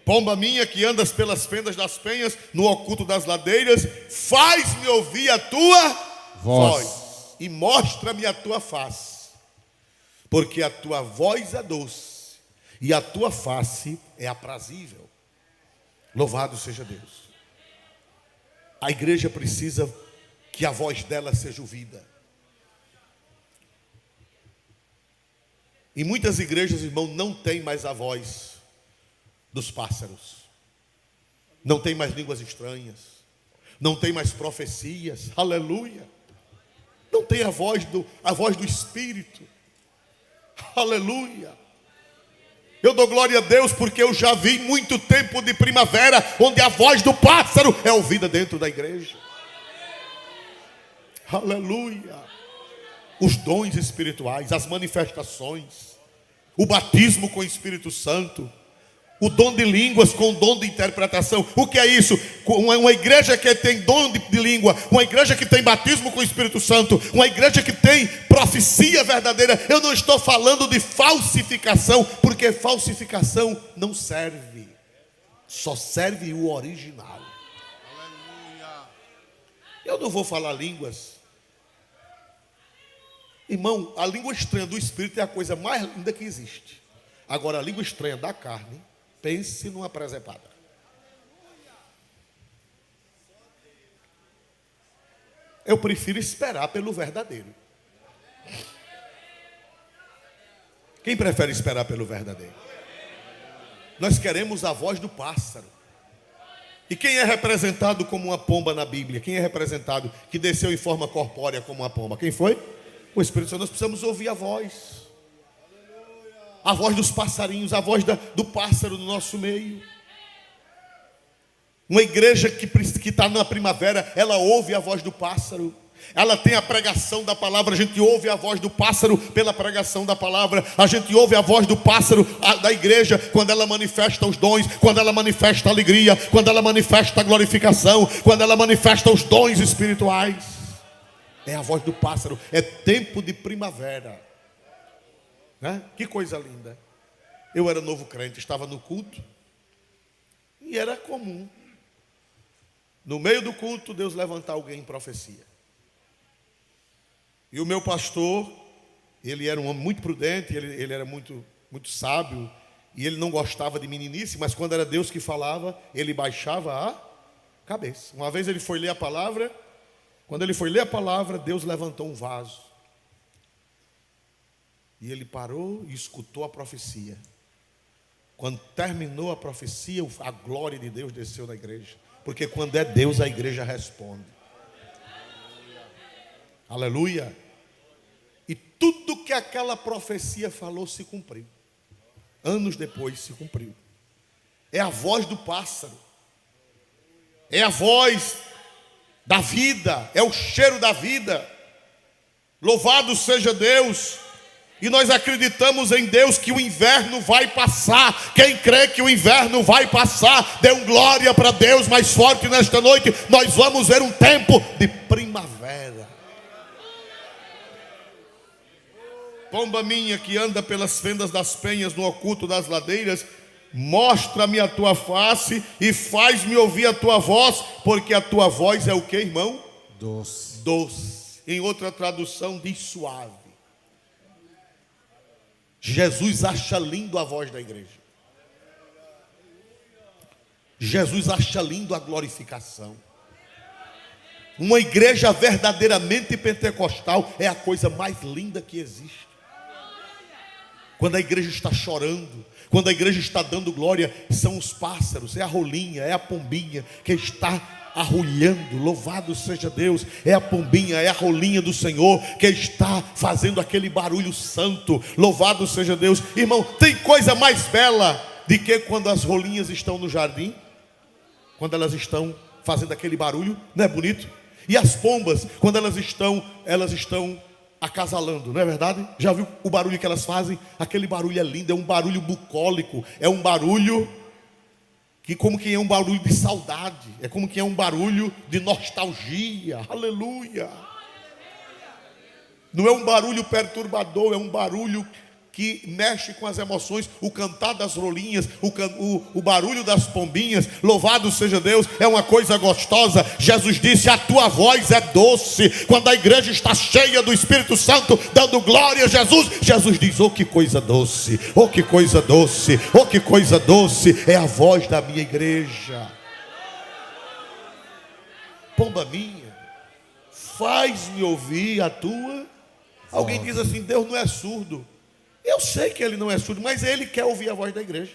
Pomba minha que andas pelas fendas das penhas, no oculto das ladeiras, faz-me ouvir a tua voz e mostra-me a tua face. Porque a tua voz é doce e a tua face é aprazível. Louvado seja Deus. A igreja precisa que a voz dela seja ouvida. Em muitas igrejas, irmão, não tem mais a voz dos pássaros. Não tem mais línguas estranhas. Não tem mais profecias. Aleluia. Não tem a voz do Espírito. Aleluia. Eu dou glória a Deus porque eu já vi muito tempo de primavera onde a voz do pássaro é ouvida dentro da igreja. Aleluia. Os dons espirituais, as manifestações, o batismo com o Espírito Santo, o dom de línguas com o dom de interpretação. O que é isso? Uma igreja que tem dom de língua, uma igreja que tem batismo com o Espírito Santo, uma igreja que tem profecia verdadeira. Eu não estou falando de falsificação, porque falsificação não serve. Só serve o original. Eu não vou falar línguas. Irmão, a língua estranha do Espírito é a coisa mais linda que existe. Agora, a língua estranha da carne, pense numa presepada. Eu prefiro esperar pelo verdadeiro. Quem prefere esperar pelo verdadeiro? Nós queremos a voz do pássaro. E quem é representado como uma pomba na Bíblia? Quem é representado que desceu em forma corpórea como uma pomba? Quem foi? O Espírito Santo. Nós precisamos ouvir a voz dos passarinhos, a voz do pássaro no nosso meio. Uma igreja que está na primavera, ela ouve a voz do pássaro. Ela tem a pregação da palavra. A gente ouve a voz do pássaro pela pregação da palavra. A gente ouve a voz do pássaro da igreja quando ela manifesta os dons, quando ela manifesta a alegria, quando ela manifesta a glorificação, quando ela manifesta os dons espirituais. É a voz do pássaro. É tempo de primavera, né? Que coisa linda. Eu era novo crente, estava no culto e era comum no meio do culto Deus levantar alguém em profecia. E o meu pastor, ele era um homem muito prudente, ele era muito sábio, e ele não gostava de meninice, mas quando era Deus que falava, ele baixava a cabeça. Uma vez ele foi ler a palavra. Quando ele foi ler a palavra, Deus levantou um vaso. E ele parou e escutou a profecia. Quando terminou a profecia, a glória de Deus desceu na igreja. Porque quando é Deus, a igreja responde. Aleluia. E tudo que aquela profecia falou se cumpriu. Anos depois se cumpriu. É a voz do pássaro. É a voz da vida, é o cheiro da vida. Louvado seja Deus. E nós acreditamos em Deus que o inverno vai passar. Quem crê que o inverno vai passar, dê um glória para Deus mais forte nesta noite. Nós vamos ver um tempo de primavera. Pomba minha que anda pelas fendas das penhas, no oculto das ladeiras, mostra-me a tua face e faz-me ouvir a tua voz, porque a tua voz é o que, irmão? Doce. Doce. Em outra tradução diz suave. Jesus acha lindo a voz da igreja. Jesus acha lindo a glorificação. Uma igreja verdadeiramente pentecostal é a coisa mais linda que existe. Quando a igreja está chorando, quando a igreja está dando glória, são os pássaros, é a rolinha, é a pombinha que está arrulhando. Louvado seja Deus. É a pombinha, é a rolinha do Senhor que está fazendo aquele barulho santo. Louvado seja Deus. Irmão, tem coisa mais bela do que quando as rolinhas estão no jardim, quando elas estão fazendo aquele barulho, não é bonito? E as pombas, quando elas estão acasalando, não é verdade? Já viu o barulho que elas fazem? Aquele barulho é lindo, é um barulho bucólico, é um barulho que como que é um barulho de saudade, é como que é um barulho de nostalgia. Aleluia. Não é um barulho perturbador, é um barulho que mexe com as emoções. O cantar das rolinhas, o barulho das pombinhas, louvado seja Deus, é uma coisa gostosa. Jesus disse: a tua voz é doce. Quando a igreja está cheia do Espírito Santo, dando glória a Jesus, Jesus diz: oh que coisa doce, oh que coisa doce, oh que coisa doce é a voz da minha igreja. Pomba minha, faz-me ouvir a tua. Alguém diz assim: Deus não é surdo. Eu sei que ele não é surdo, mas ele quer ouvir a voz da igreja.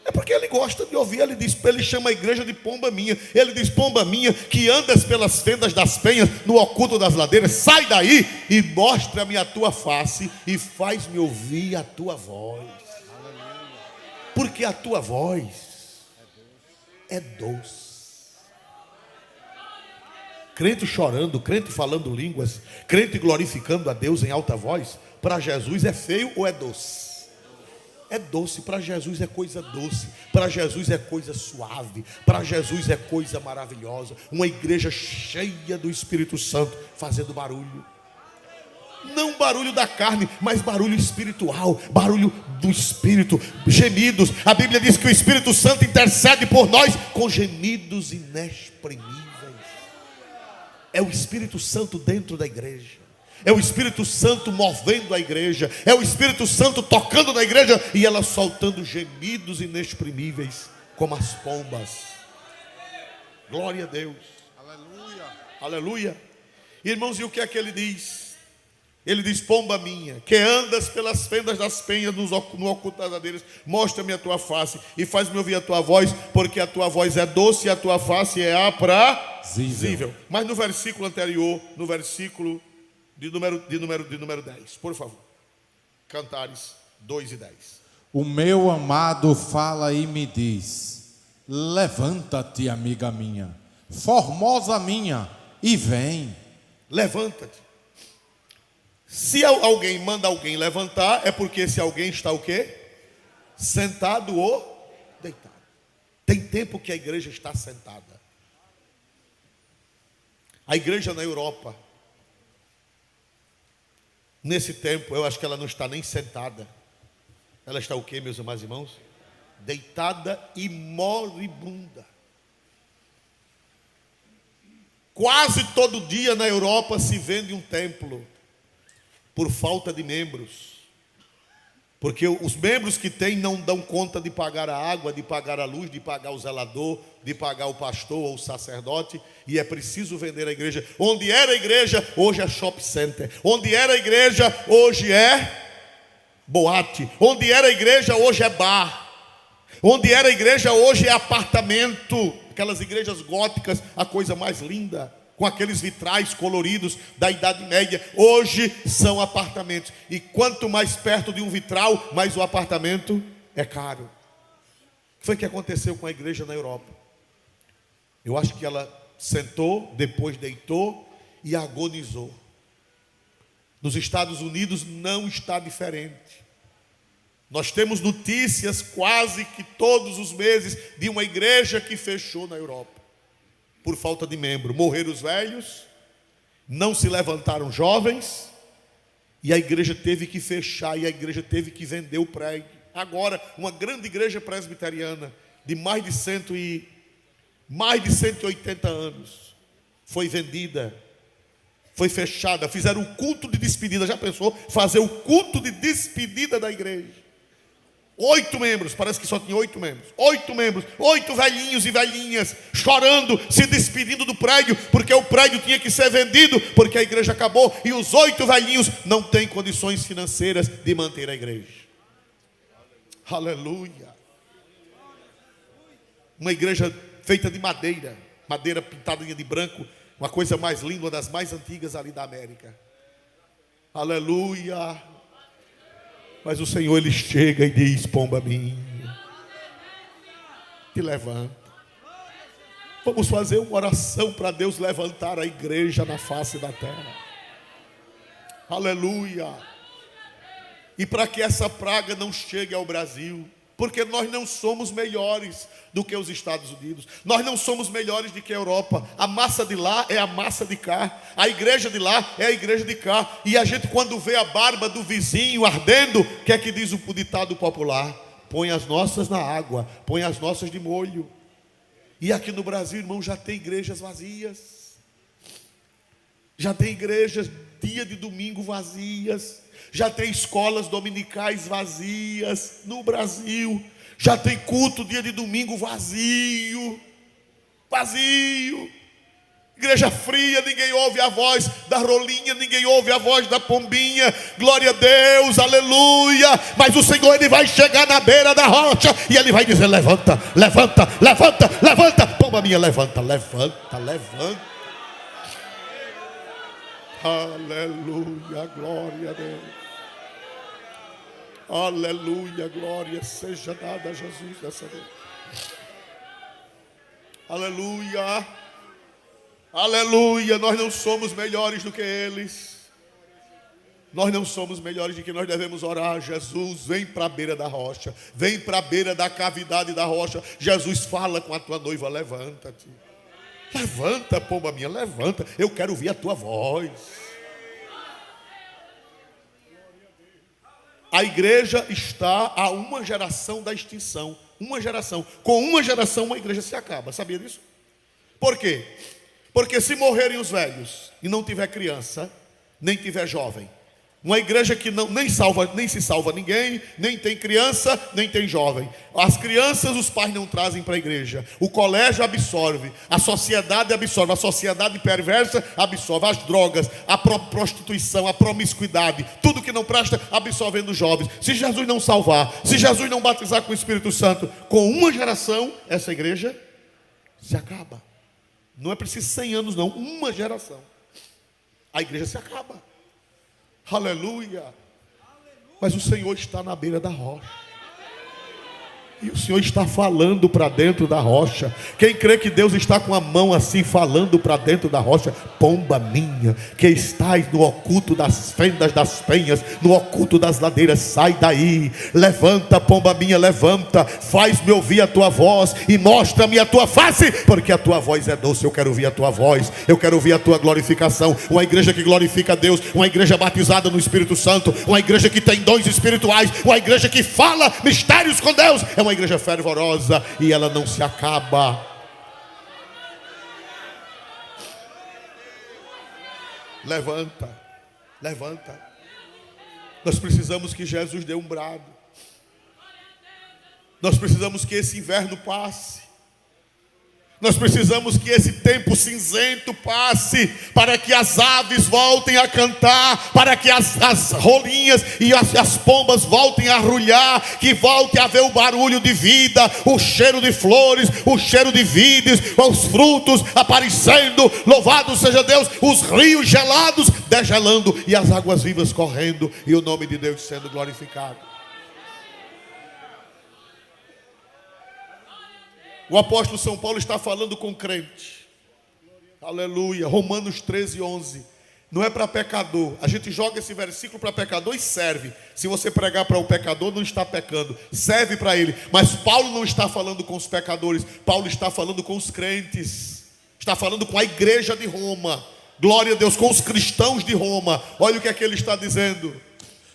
É porque ele gosta de ouvir. Ele chama a igreja de pomba minha. Ele diz: pomba minha, que andas pelas fendas das penhas, no oculto das ladeiras, sai daí e mostra-me a tua face e faz-me ouvir a tua voz. Porque a tua voz é doce. Crente chorando, crente falando línguas, crente glorificando a Deus em alta voz, para Jesus é feio ou é doce? É doce. Para Jesus é coisa doce, para Jesus é coisa suave, para Jesus é coisa maravilhosa. Uma igreja cheia do Espírito Santo fazendo barulho. Não barulho da carne, mas barulho espiritual, barulho do Espírito, gemidos. A Bíblia diz que o Espírito Santo intercede por nós com gemidos inexprimíveis. É o Espírito Santo dentro da igreja. É o Espírito Santo movendo a igreja. É o Espírito Santo tocando na igreja e ela soltando gemidos inexprimíveis como as pombas. Glória a Deus. Aleluia. Aleluia. Irmãos, e o que é que ele diz? Ele diz: pomba minha, que andas pelas fendas das penhas no oculto das ladeiras, mostra-me a tua face e faz-me ouvir a tua voz, porque a tua voz é doce e a tua face é aprazível. Mas no versículo anterior, no versículo de número 10, por favor. Cantares 2:10. O meu amado fala e me diz: levanta-te, amiga minha, formosa minha, e vem. Levanta-te. Se alguém manda alguém levantar, é porque esse alguém está o quê? Sentado ou deitado. Tem tempo que a igreja está sentada. A igreja na Europa, nesse tempo, eu acho que ela não está nem sentada. Ela está o quê, meus amados irmãos? Deitada e moribunda. Quase todo dia na Europa se vende um templo por falta de membros. Porque os membros que tem não dão conta de pagar a água, de pagar a luz, de pagar o zelador, de pagar o pastor ou o sacerdote, e é preciso vender a igreja. Onde era a igreja, hoje é shopping center. Onde era a igreja, hoje é boate. Onde era a igreja, hoje é bar. Onde era a igreja, hoje é apartamento. Aquelas igrejas góticas, a coisa mais linda, com aqueles vitrais coloridos da Idade Média, hoje são apartamentos. E quanto mais perto de um vitral, mais o apartamento é caro. O que foi que aconteceu com a igreja na Europa? Eu acho que ela sentou, depois deitou e agonizou. Nos Estados Unidos não está diferente. Nós temos notícias quase que todos os meses de uma igreja que fechou na Europa por falta de membro. Morreram os velhos, não se levantaram jovens, e a igreja teve que fechar, e a igreja teve que vender o prédio. Agora, uma grande igreja presbiteriana de mais de 180 anos foi vendida, foi fechada. Fizeram um culto de despedida. Já pensou? Fazer o culto de despedida da igreja. 8 membros, parece que só tinha 8 membros. 8 membros, 8 velhinhos e velhinhas, chorando, se despedindo do prédio, porque o prédio tinha que ser vendido, porque a igreja acabou, e os 8 velhinhos não têm condições financeiras de manter a igreja. Aleluia. Uma igreja feita de madeira, madeira pintadinha de branco, uma coisa mais linda, uma das mais antigas ali da América. Aleluia. Mas o Senhor, Ele chega e diz: pomba minha, te levanta. Vamos fazer uma oração para Deus levantar a igreja na face da terra. Aleluia. E para que essa praga não chegue ao Brasil, porque nós não somos melhores do que os Estados Unidos, nós não somos melhores do que a Europa. A massa de lá é a massa de cá, a igreja de lá é a igreja de cá. E a gente, quando vê a barba do vizinho ardendo, o que é que diz o ditado popular? Põe as nossas na água, põe as nossas de molho. E aqui no Brasil, irmão, já tem igrejas vazias, já tem igrejas dia de domingo vazias, já tem escolas dominicais vazias no Brasil, já tem culto dia de domingo vazio. vazio. Igreja fria, ninguém ouve a voz da rolinha, ninguém ouve a voz da pombinha. Glória a Deus, aleluia. Mas o Senhor, Ele vai chegar na beira da rocha e Ele vai dizer: levanta, levanta, levanta, levanta. Pomba minha, levanta, levanta, levanta. Aleluia, glória a Deus. Aleluia, glória seja dada a Jesus dessa vez. Aleluia. Aleluia, nós não somos melhores do que eles. Nós não somos melhores do que nós devemos orar. Jesus, vem para a beira da rocha. Vem para a beira da cavidade da rocha. Jesus, fala com a tua noiva, levanta-te. Levanta, pomba minha, levanta. Eu quero ouvir a tua voz. A igreja está a uma geração da extinção. Uma geração. Com uma geração, uma igreja se acaba. Sabia disso? Por quê? Porque se morrerem os velhos e não tiver criança, nem tiver jovem, uma igreja que nem se salva ninguém, nem tem criança, nem tem jovem. As crianças os pais não trazem para a igreja. O colégio absorve, a sociedade absorve, a sociedade perversa absorve, as drogas, a prostituição, a promiscuidade, tudo que não presta, absorvendo os jovens. Se Jesus não salvar, se Jesus não batizar com o Espírito Santo, com uma geração, essa igreja se acaba. Não é preciso 100 anos não, uma geração. A igreja se acaba. Aleluia. Mas o Senhor está na beira da rocha. E o Senhor está falando para dentro da rocha. Quem crê que Deus está com a mão assim falando para dentro da rocha: pomba minha, que estás no oculto das fendas das penhas, no oculto das ladeiras, sai daí. Levanta, pomba minha, levanta. Faz-me ouvir a tua voz e mostra-me a tua face, porque a tua voz é doce. Eu quero ouvir a tua voz, eu quero ouvir a tua glorificação. Uma igreja que glorifica a Deus, uma igreja batizada no Espírito Santo, uma igreja que tem dons espirituais, uma igreja que fala mistérios com Deus. É uma igreja fervorosa e ela não se acaba. Levanta, levanta. Nós precisamos que Jesus dê um brado. Nós precisamos que esse inverno passe. Nós precisamos que esse tempo cinzento passe, para que as aves voltem a cantar, para que as rolinhas e as pombas voltem a arrulhar, que volte a haver o barulho de vida, o cheiro de flores, o cheiro de vides, os frutos aparecendo, louvado seja Deus, os rios gelados degelando e as águas vivas correndo e o nome de Deus sendo glorificado. O apóstolo São Paulo está falando com crente. Aleluia. Romanos 13, 11. Não é para pecador. A gente joga esse versículo para pecador e serve. Se você pregar para o pecador, não está pecando. Serve para ele. Mas Paulo não está falando com os pecadores. Paulo está falando com os crentes. Está falando com a igreja de Roma. Glória a Deus, com os cristãos de Roma. Olha o que é que ele está dizendo.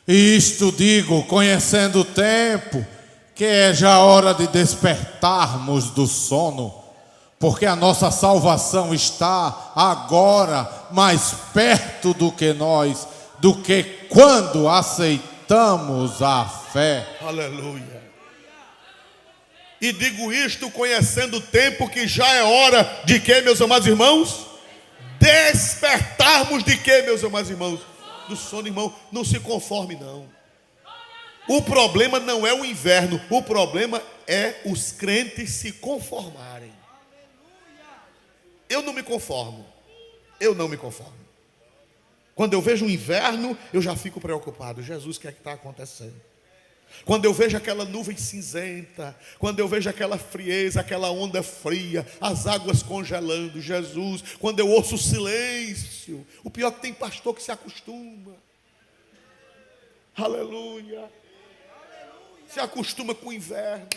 Isto digo, conhecendo o tempo, que é já hora de despertarmos do sono, porque a nossa salvação está agora mais perto do que quando aceitamos a fé. Aleluia. E digo isto conhecendo o tempo, que já é hora de quê, meus amados irmãos? Despertarmos de quê, meus amados irmãos? Do sono, irmão. Não se conforme não. O problema não é o inverno, o problema é os crentes se conformarem. Eu não me conformo. Eu não me conformo. Quando eu vejo o inverno, eu já fico preocupado. Jesus, o que é que está acontecendo? Quando eu vejo aquela nuvem cinzenta, quando eu vejo aquela frieza, aquela onda fria, as águas congelando, Jesus, quando eu ouço o silêncio, o pior é que tem pastor que se acostuma. Aleluia. Se acostuma com o inverno,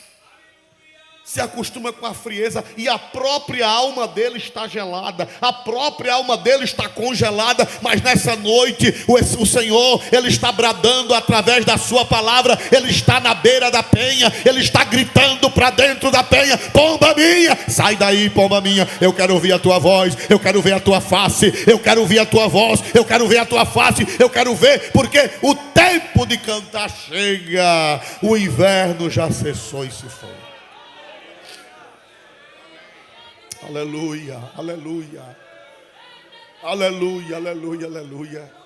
se acostuma com a frieza, e a própria alma dele está gelada, a própria alma dele está congelada. Mas nessa noite o Senhor, Ele está bradando através da sua palavra. Ele está na beira da penha, Ele está gritando para dentro da penha: pomba minha, sai daí, pomba minha, eu quero ouvir a tua voz, eu quero ver a tua face, eu quero ouvir a tua voz, eu quero ver a tua face, eu quero ver, porque o tempo de cantar chega, o inverno já cessou e se foi. Aleluia, aleluia. Aleluia, aleluia, aleluia.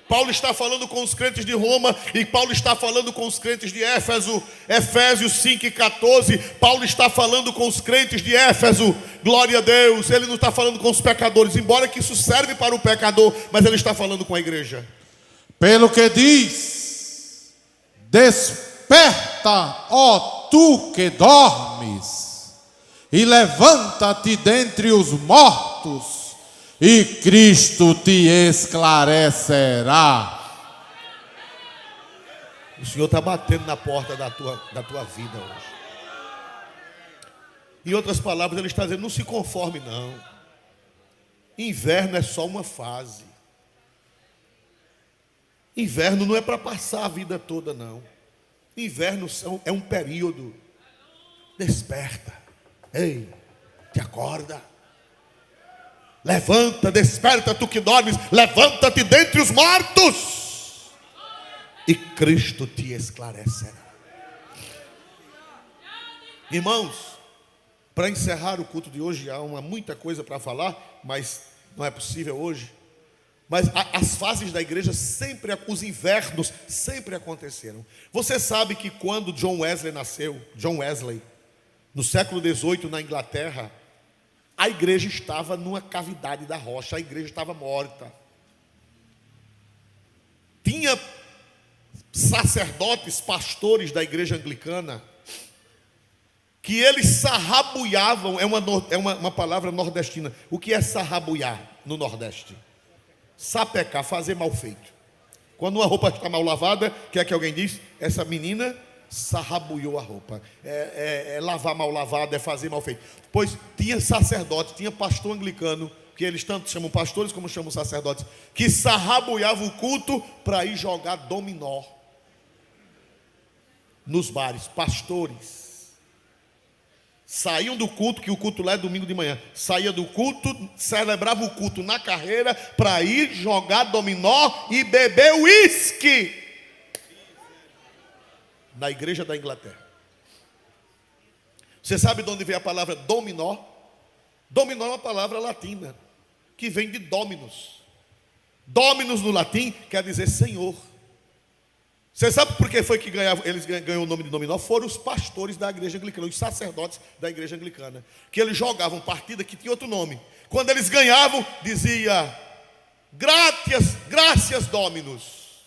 Paulo está falando com os crentes de Roma e Paulo está falando com os crentes de Éfeso. Efésios 5:14. Paulo está falando com os crentes de Éfeso. Glória a Deus. Ele não está falando com os pecadores, embora que isso serve para o pecador, mas ele está falando com a igreja. Pelo que diz: desperta, ó tu que dormes, e levanta-te dentre os mortos, e Cristo te esclarecerá. O Senhor está batendo na porta da tua vida hoje. Em outras palavras, Ele está dizendo: não se conforme não. Inverno é só uma fase. Inverno não é para passar a vida toda não. Inverno é um período. Desperta. Ei, te acorda. Levanta, desperta tu que dormes, levanta-te dentre os mortos, e Cristo te esclarecerá. Irmãos, para encerrar o culto de hoje, há muita coisa para falar, mas não é possível hoje. Mas as fases da igreja sempre, os invernos sempre aconteceram. Você sabe que quando John Wesley nasceu, no século XVIII na Inglaterra, a igreja estava numa cavidade da rocha, a igreja estava morta. Tinha sacerdotes, pastores da igreja anglicana, que eles sarrabuiavam, é uma palavra nordestina. O que é sarrabuiar no Nordeste? Sapecar, fazer mal feito. Quando uma roupa está mal lavada, o que é que alguém diz? Essa menina sarrabuiou a roupa. É lavar mal lavado, é fazer mal feito. Pois tinha sacerdote, tinha pastor anglicano, que eles tanto chamam pastores como chamam sacerdotes, que sarrabuiavam o culto para ir jogar dominó nos bares. Pastores saíam do culto, que o culto lá é domingo de manhã, saía do culto, celebrava o culto na carreira para ir jogar dominó e beber uísque na igreja da Inglaterra. Você sabe de onde vem a palavra dominó? Dominó é uma palavra latina que vem de dominus. Dominus no latim quer dizer senhor. Você sabe por que foi que eles ganhou o nome de dominó? Foram os pastores da igreja anglicana, os sacerdotes da igreja anglicana, que eles jogavam partida que tinha outro nome. Quando eles ganhavam, dizia gracias dominus.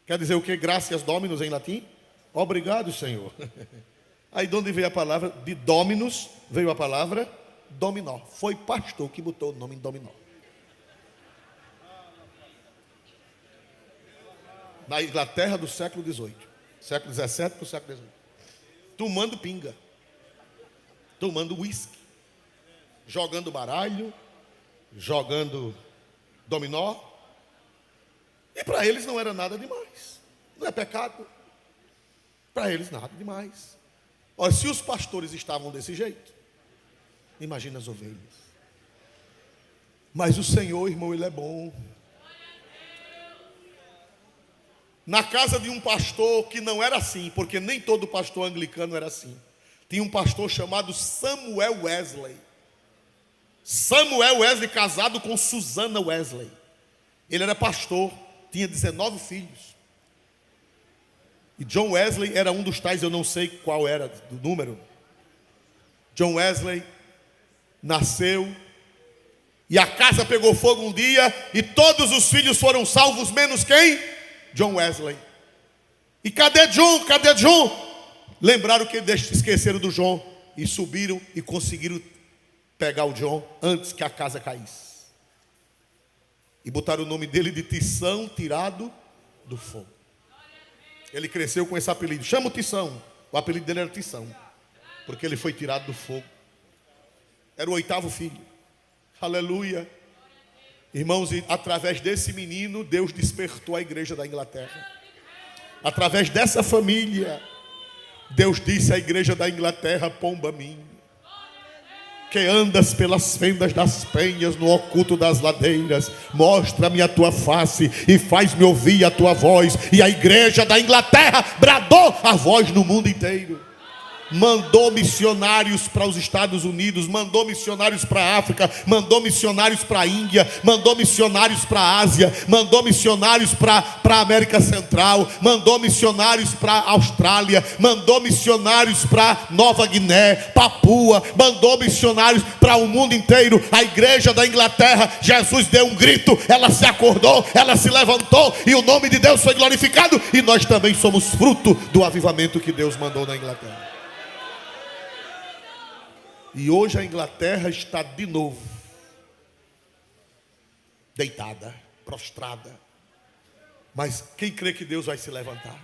Quer dizer o que? Gracias dominus em latim? Obrigado, Senhor. Aí de onde veio a palavra de dominus, veio a palavra dominó. Foi pastor que botou o nome em dominó. Na Inglaterra do século XVIII, século XVII para o século XVIII, tomando pinga, tomando uísque, jogando baralho, jogando dominó, e para eles não era nada demais, não é pecado, para eles nada demais. Ora, se os pastores estavam desse jeito, imagina as ovelhas. Mas o Senhor, irmão, Ele é bom. Na casa de um pastor que não era assim, porque nem todo pastor anglicano era assim. Tinha um pastor chamado Samuel Wesley. Samuel Wesley casado com Susana Wesley. Ele era pastor, tinha 19 filhos. E John Wesley era um dos tais, eu não sei qual era do número. John Wesley nasceu e a casa pegou fogo um dia e todos os filhos foram salvos, menos quem? John Wesley. E cadê John? Cadê John? Lembraram que esqueceram do John e subiram e conseguiram pegar o John antes que a casa caísse. E botaram o nome dele de Tição, tirado do fogo. Ele cresceu com esse apelido. Chama o Tição. O apelido dele era Tição, porque ele foi tirado do fogo. Era o 8º filho. Aleluia. Irmãos, e através desse menino, Deus despertou a igreja da Inglaterra. Através dessa família, Deus disse à igreja da Inglaterra: pomba minha, que andas pelas fendas das penhas, no oculto das ladeiras, mostra-me a tua face e faz-me ouvir a tua voz. E a igreja da Inglaterra bradou a voz no mundo inteiro. mandou missionários para os Estados Unidos, mandou missionários para a África, mandou missionários para a Índia, mandou missionários para a Ásia, mandou missionários para a América Central, mandou missionários para a Austrália, mandou missionários para Nova Guiné, Papua, mandou missionários para o mundo inteiro. A igreja da Inglaterra, Jesus deu um grito, ela se acordou, ela se levantou e o nome de Deus foi glorificado, e nós também somos fruto do avivamento que Deus mandou na Inglaterra. E hoje a Inglaterra está de novo deitada, prostrada. Mas quem crê que Deus vai se levantar?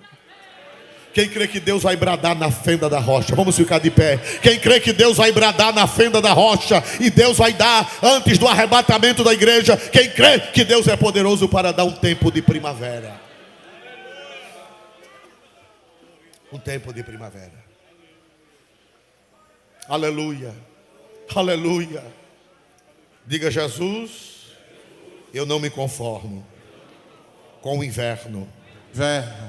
Quem crê que Deus vai bradar na fenda da rocha? Vamos ficar de pé. Quem crê que Deus vai bradar na fenda da rocha e Deus vai dar antes do arrebatamento da igreja? Quem crê que Deus é poderoso para dar um tempo de primavera? Um tempo de primavera. Aleluia, aleluia. Diga: Jesus, eu não me conformo com o inverno.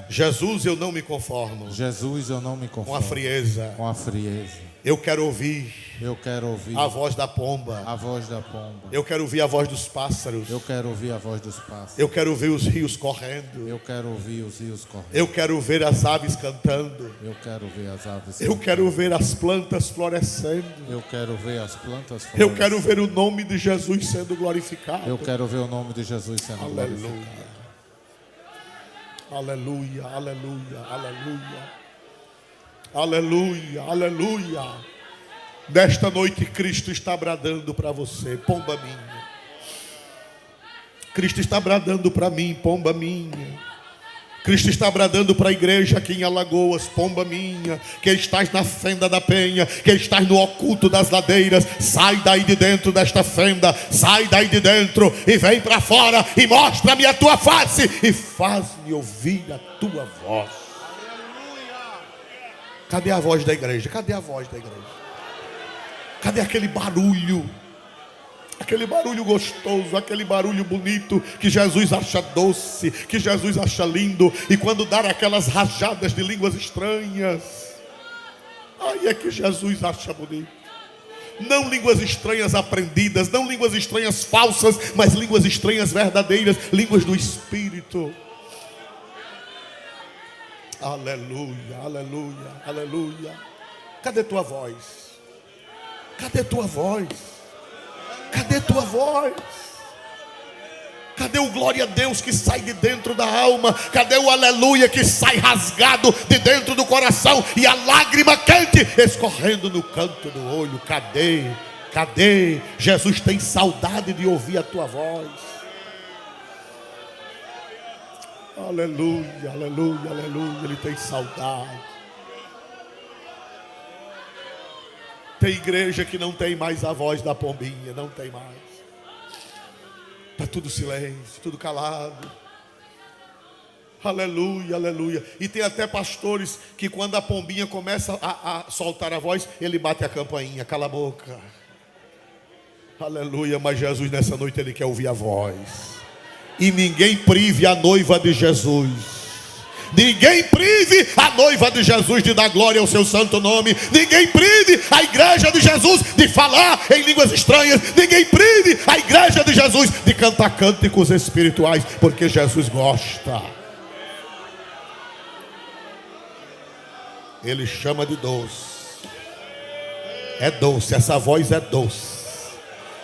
Jesus, eu não me conformo. Jesus, eu não me Com a conformo frieza. com a frieza. Eu quero ouvir Eu quero ouvir a voz da pomba. a voz da pomba. Eu quero ouvir a voz dos pássaros. Eu quero ouvir a voz dos pássaros. Eu quero ver os rios correndo. Eu quero ouvir os rios correndo. Eu quero ver as aves cantando. Eu quero ver as aves. Eu quero ver as plantas florescendo. Eu quero ver as plantas Eu florescendo. quero ver o nome de Jesus sendo glorificado. Eu quero ver o nome de Jesus sendo glorificado. Aleluia, aleluia, aleluia. Aleluia, aleluia. Nesta noite Cristo está bradando para você, pomba minha. Cristo está bradando para mim, pomba minha. Cristo está bradando para a igreja aqui em Alagoas, pomba minha, que estás na fenda da penha, que estás no oculto das ladeiras. Sai daí de dentro desta fenda, sai daí de dentro e vem para fora e mostra-me a tua face e faz-me ouvir a tua voz. Cadê a voz da igreja? Cadê a voz da igreja? Cadê aquele barulho? Aquele barulho gostoso, aquele barulho bonito que Jesus acha doce, que Jesus acha lindo. E quando dar aquelas rajadas de línguas estranhas, aí é que Jesus acha bonito. Não línguas estranhas aprendidas, não línguas estranhas falsas, mas línguas estranhas verdadeiras, línguas do Espírito. Aleluia, aleluia, aleluia. Cadê tua voz? Cadê tua voz? Cadê tua voz? Cadê o glória a Deus que sai de dentro da alma? Cadê o aleluia que sai rasgado de dentro do coração? E a lágrima quente escorrendo no canto do olho? Cadê? Cadê? Jesus tem saudade de ouvir a tua voz. Aleluia, aleluia, aleluia. Ele tem saudade. Tem igreja que não tem mais a voz da pombinha. Não tem mais. Está tudo silêncio, tudo calado. Aleluia, aleluia. E tem até pastores que quando a pombinha começa a soltar a voz, ele bate a campainha, cala a boca. Aleluia, mas Jesus nessa noite ele quer ouvir a voz. E ninguém prive a noiva de Jesus. Ninguém prive a noiva de Jesus de dar glória ao seu santo nome. Ninguém prive a igreja de Jesus de falar em línguas estranhas. Ninguém prive a igreja de Jesus de cantar cânticos espirituais, porque Jesus gosta. Ele chama de doce. É doce, essa voz é doce.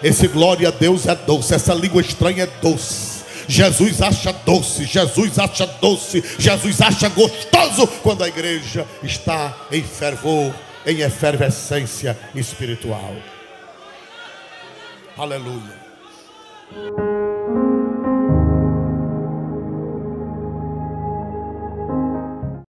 Esse glória a Deus é doce, essa língua estranha é doce. Jesus acha doce, Jesus acha doce, Jesus acha gostoso quando a igreja está em fervor, em efervescência espiritual. Aleluia.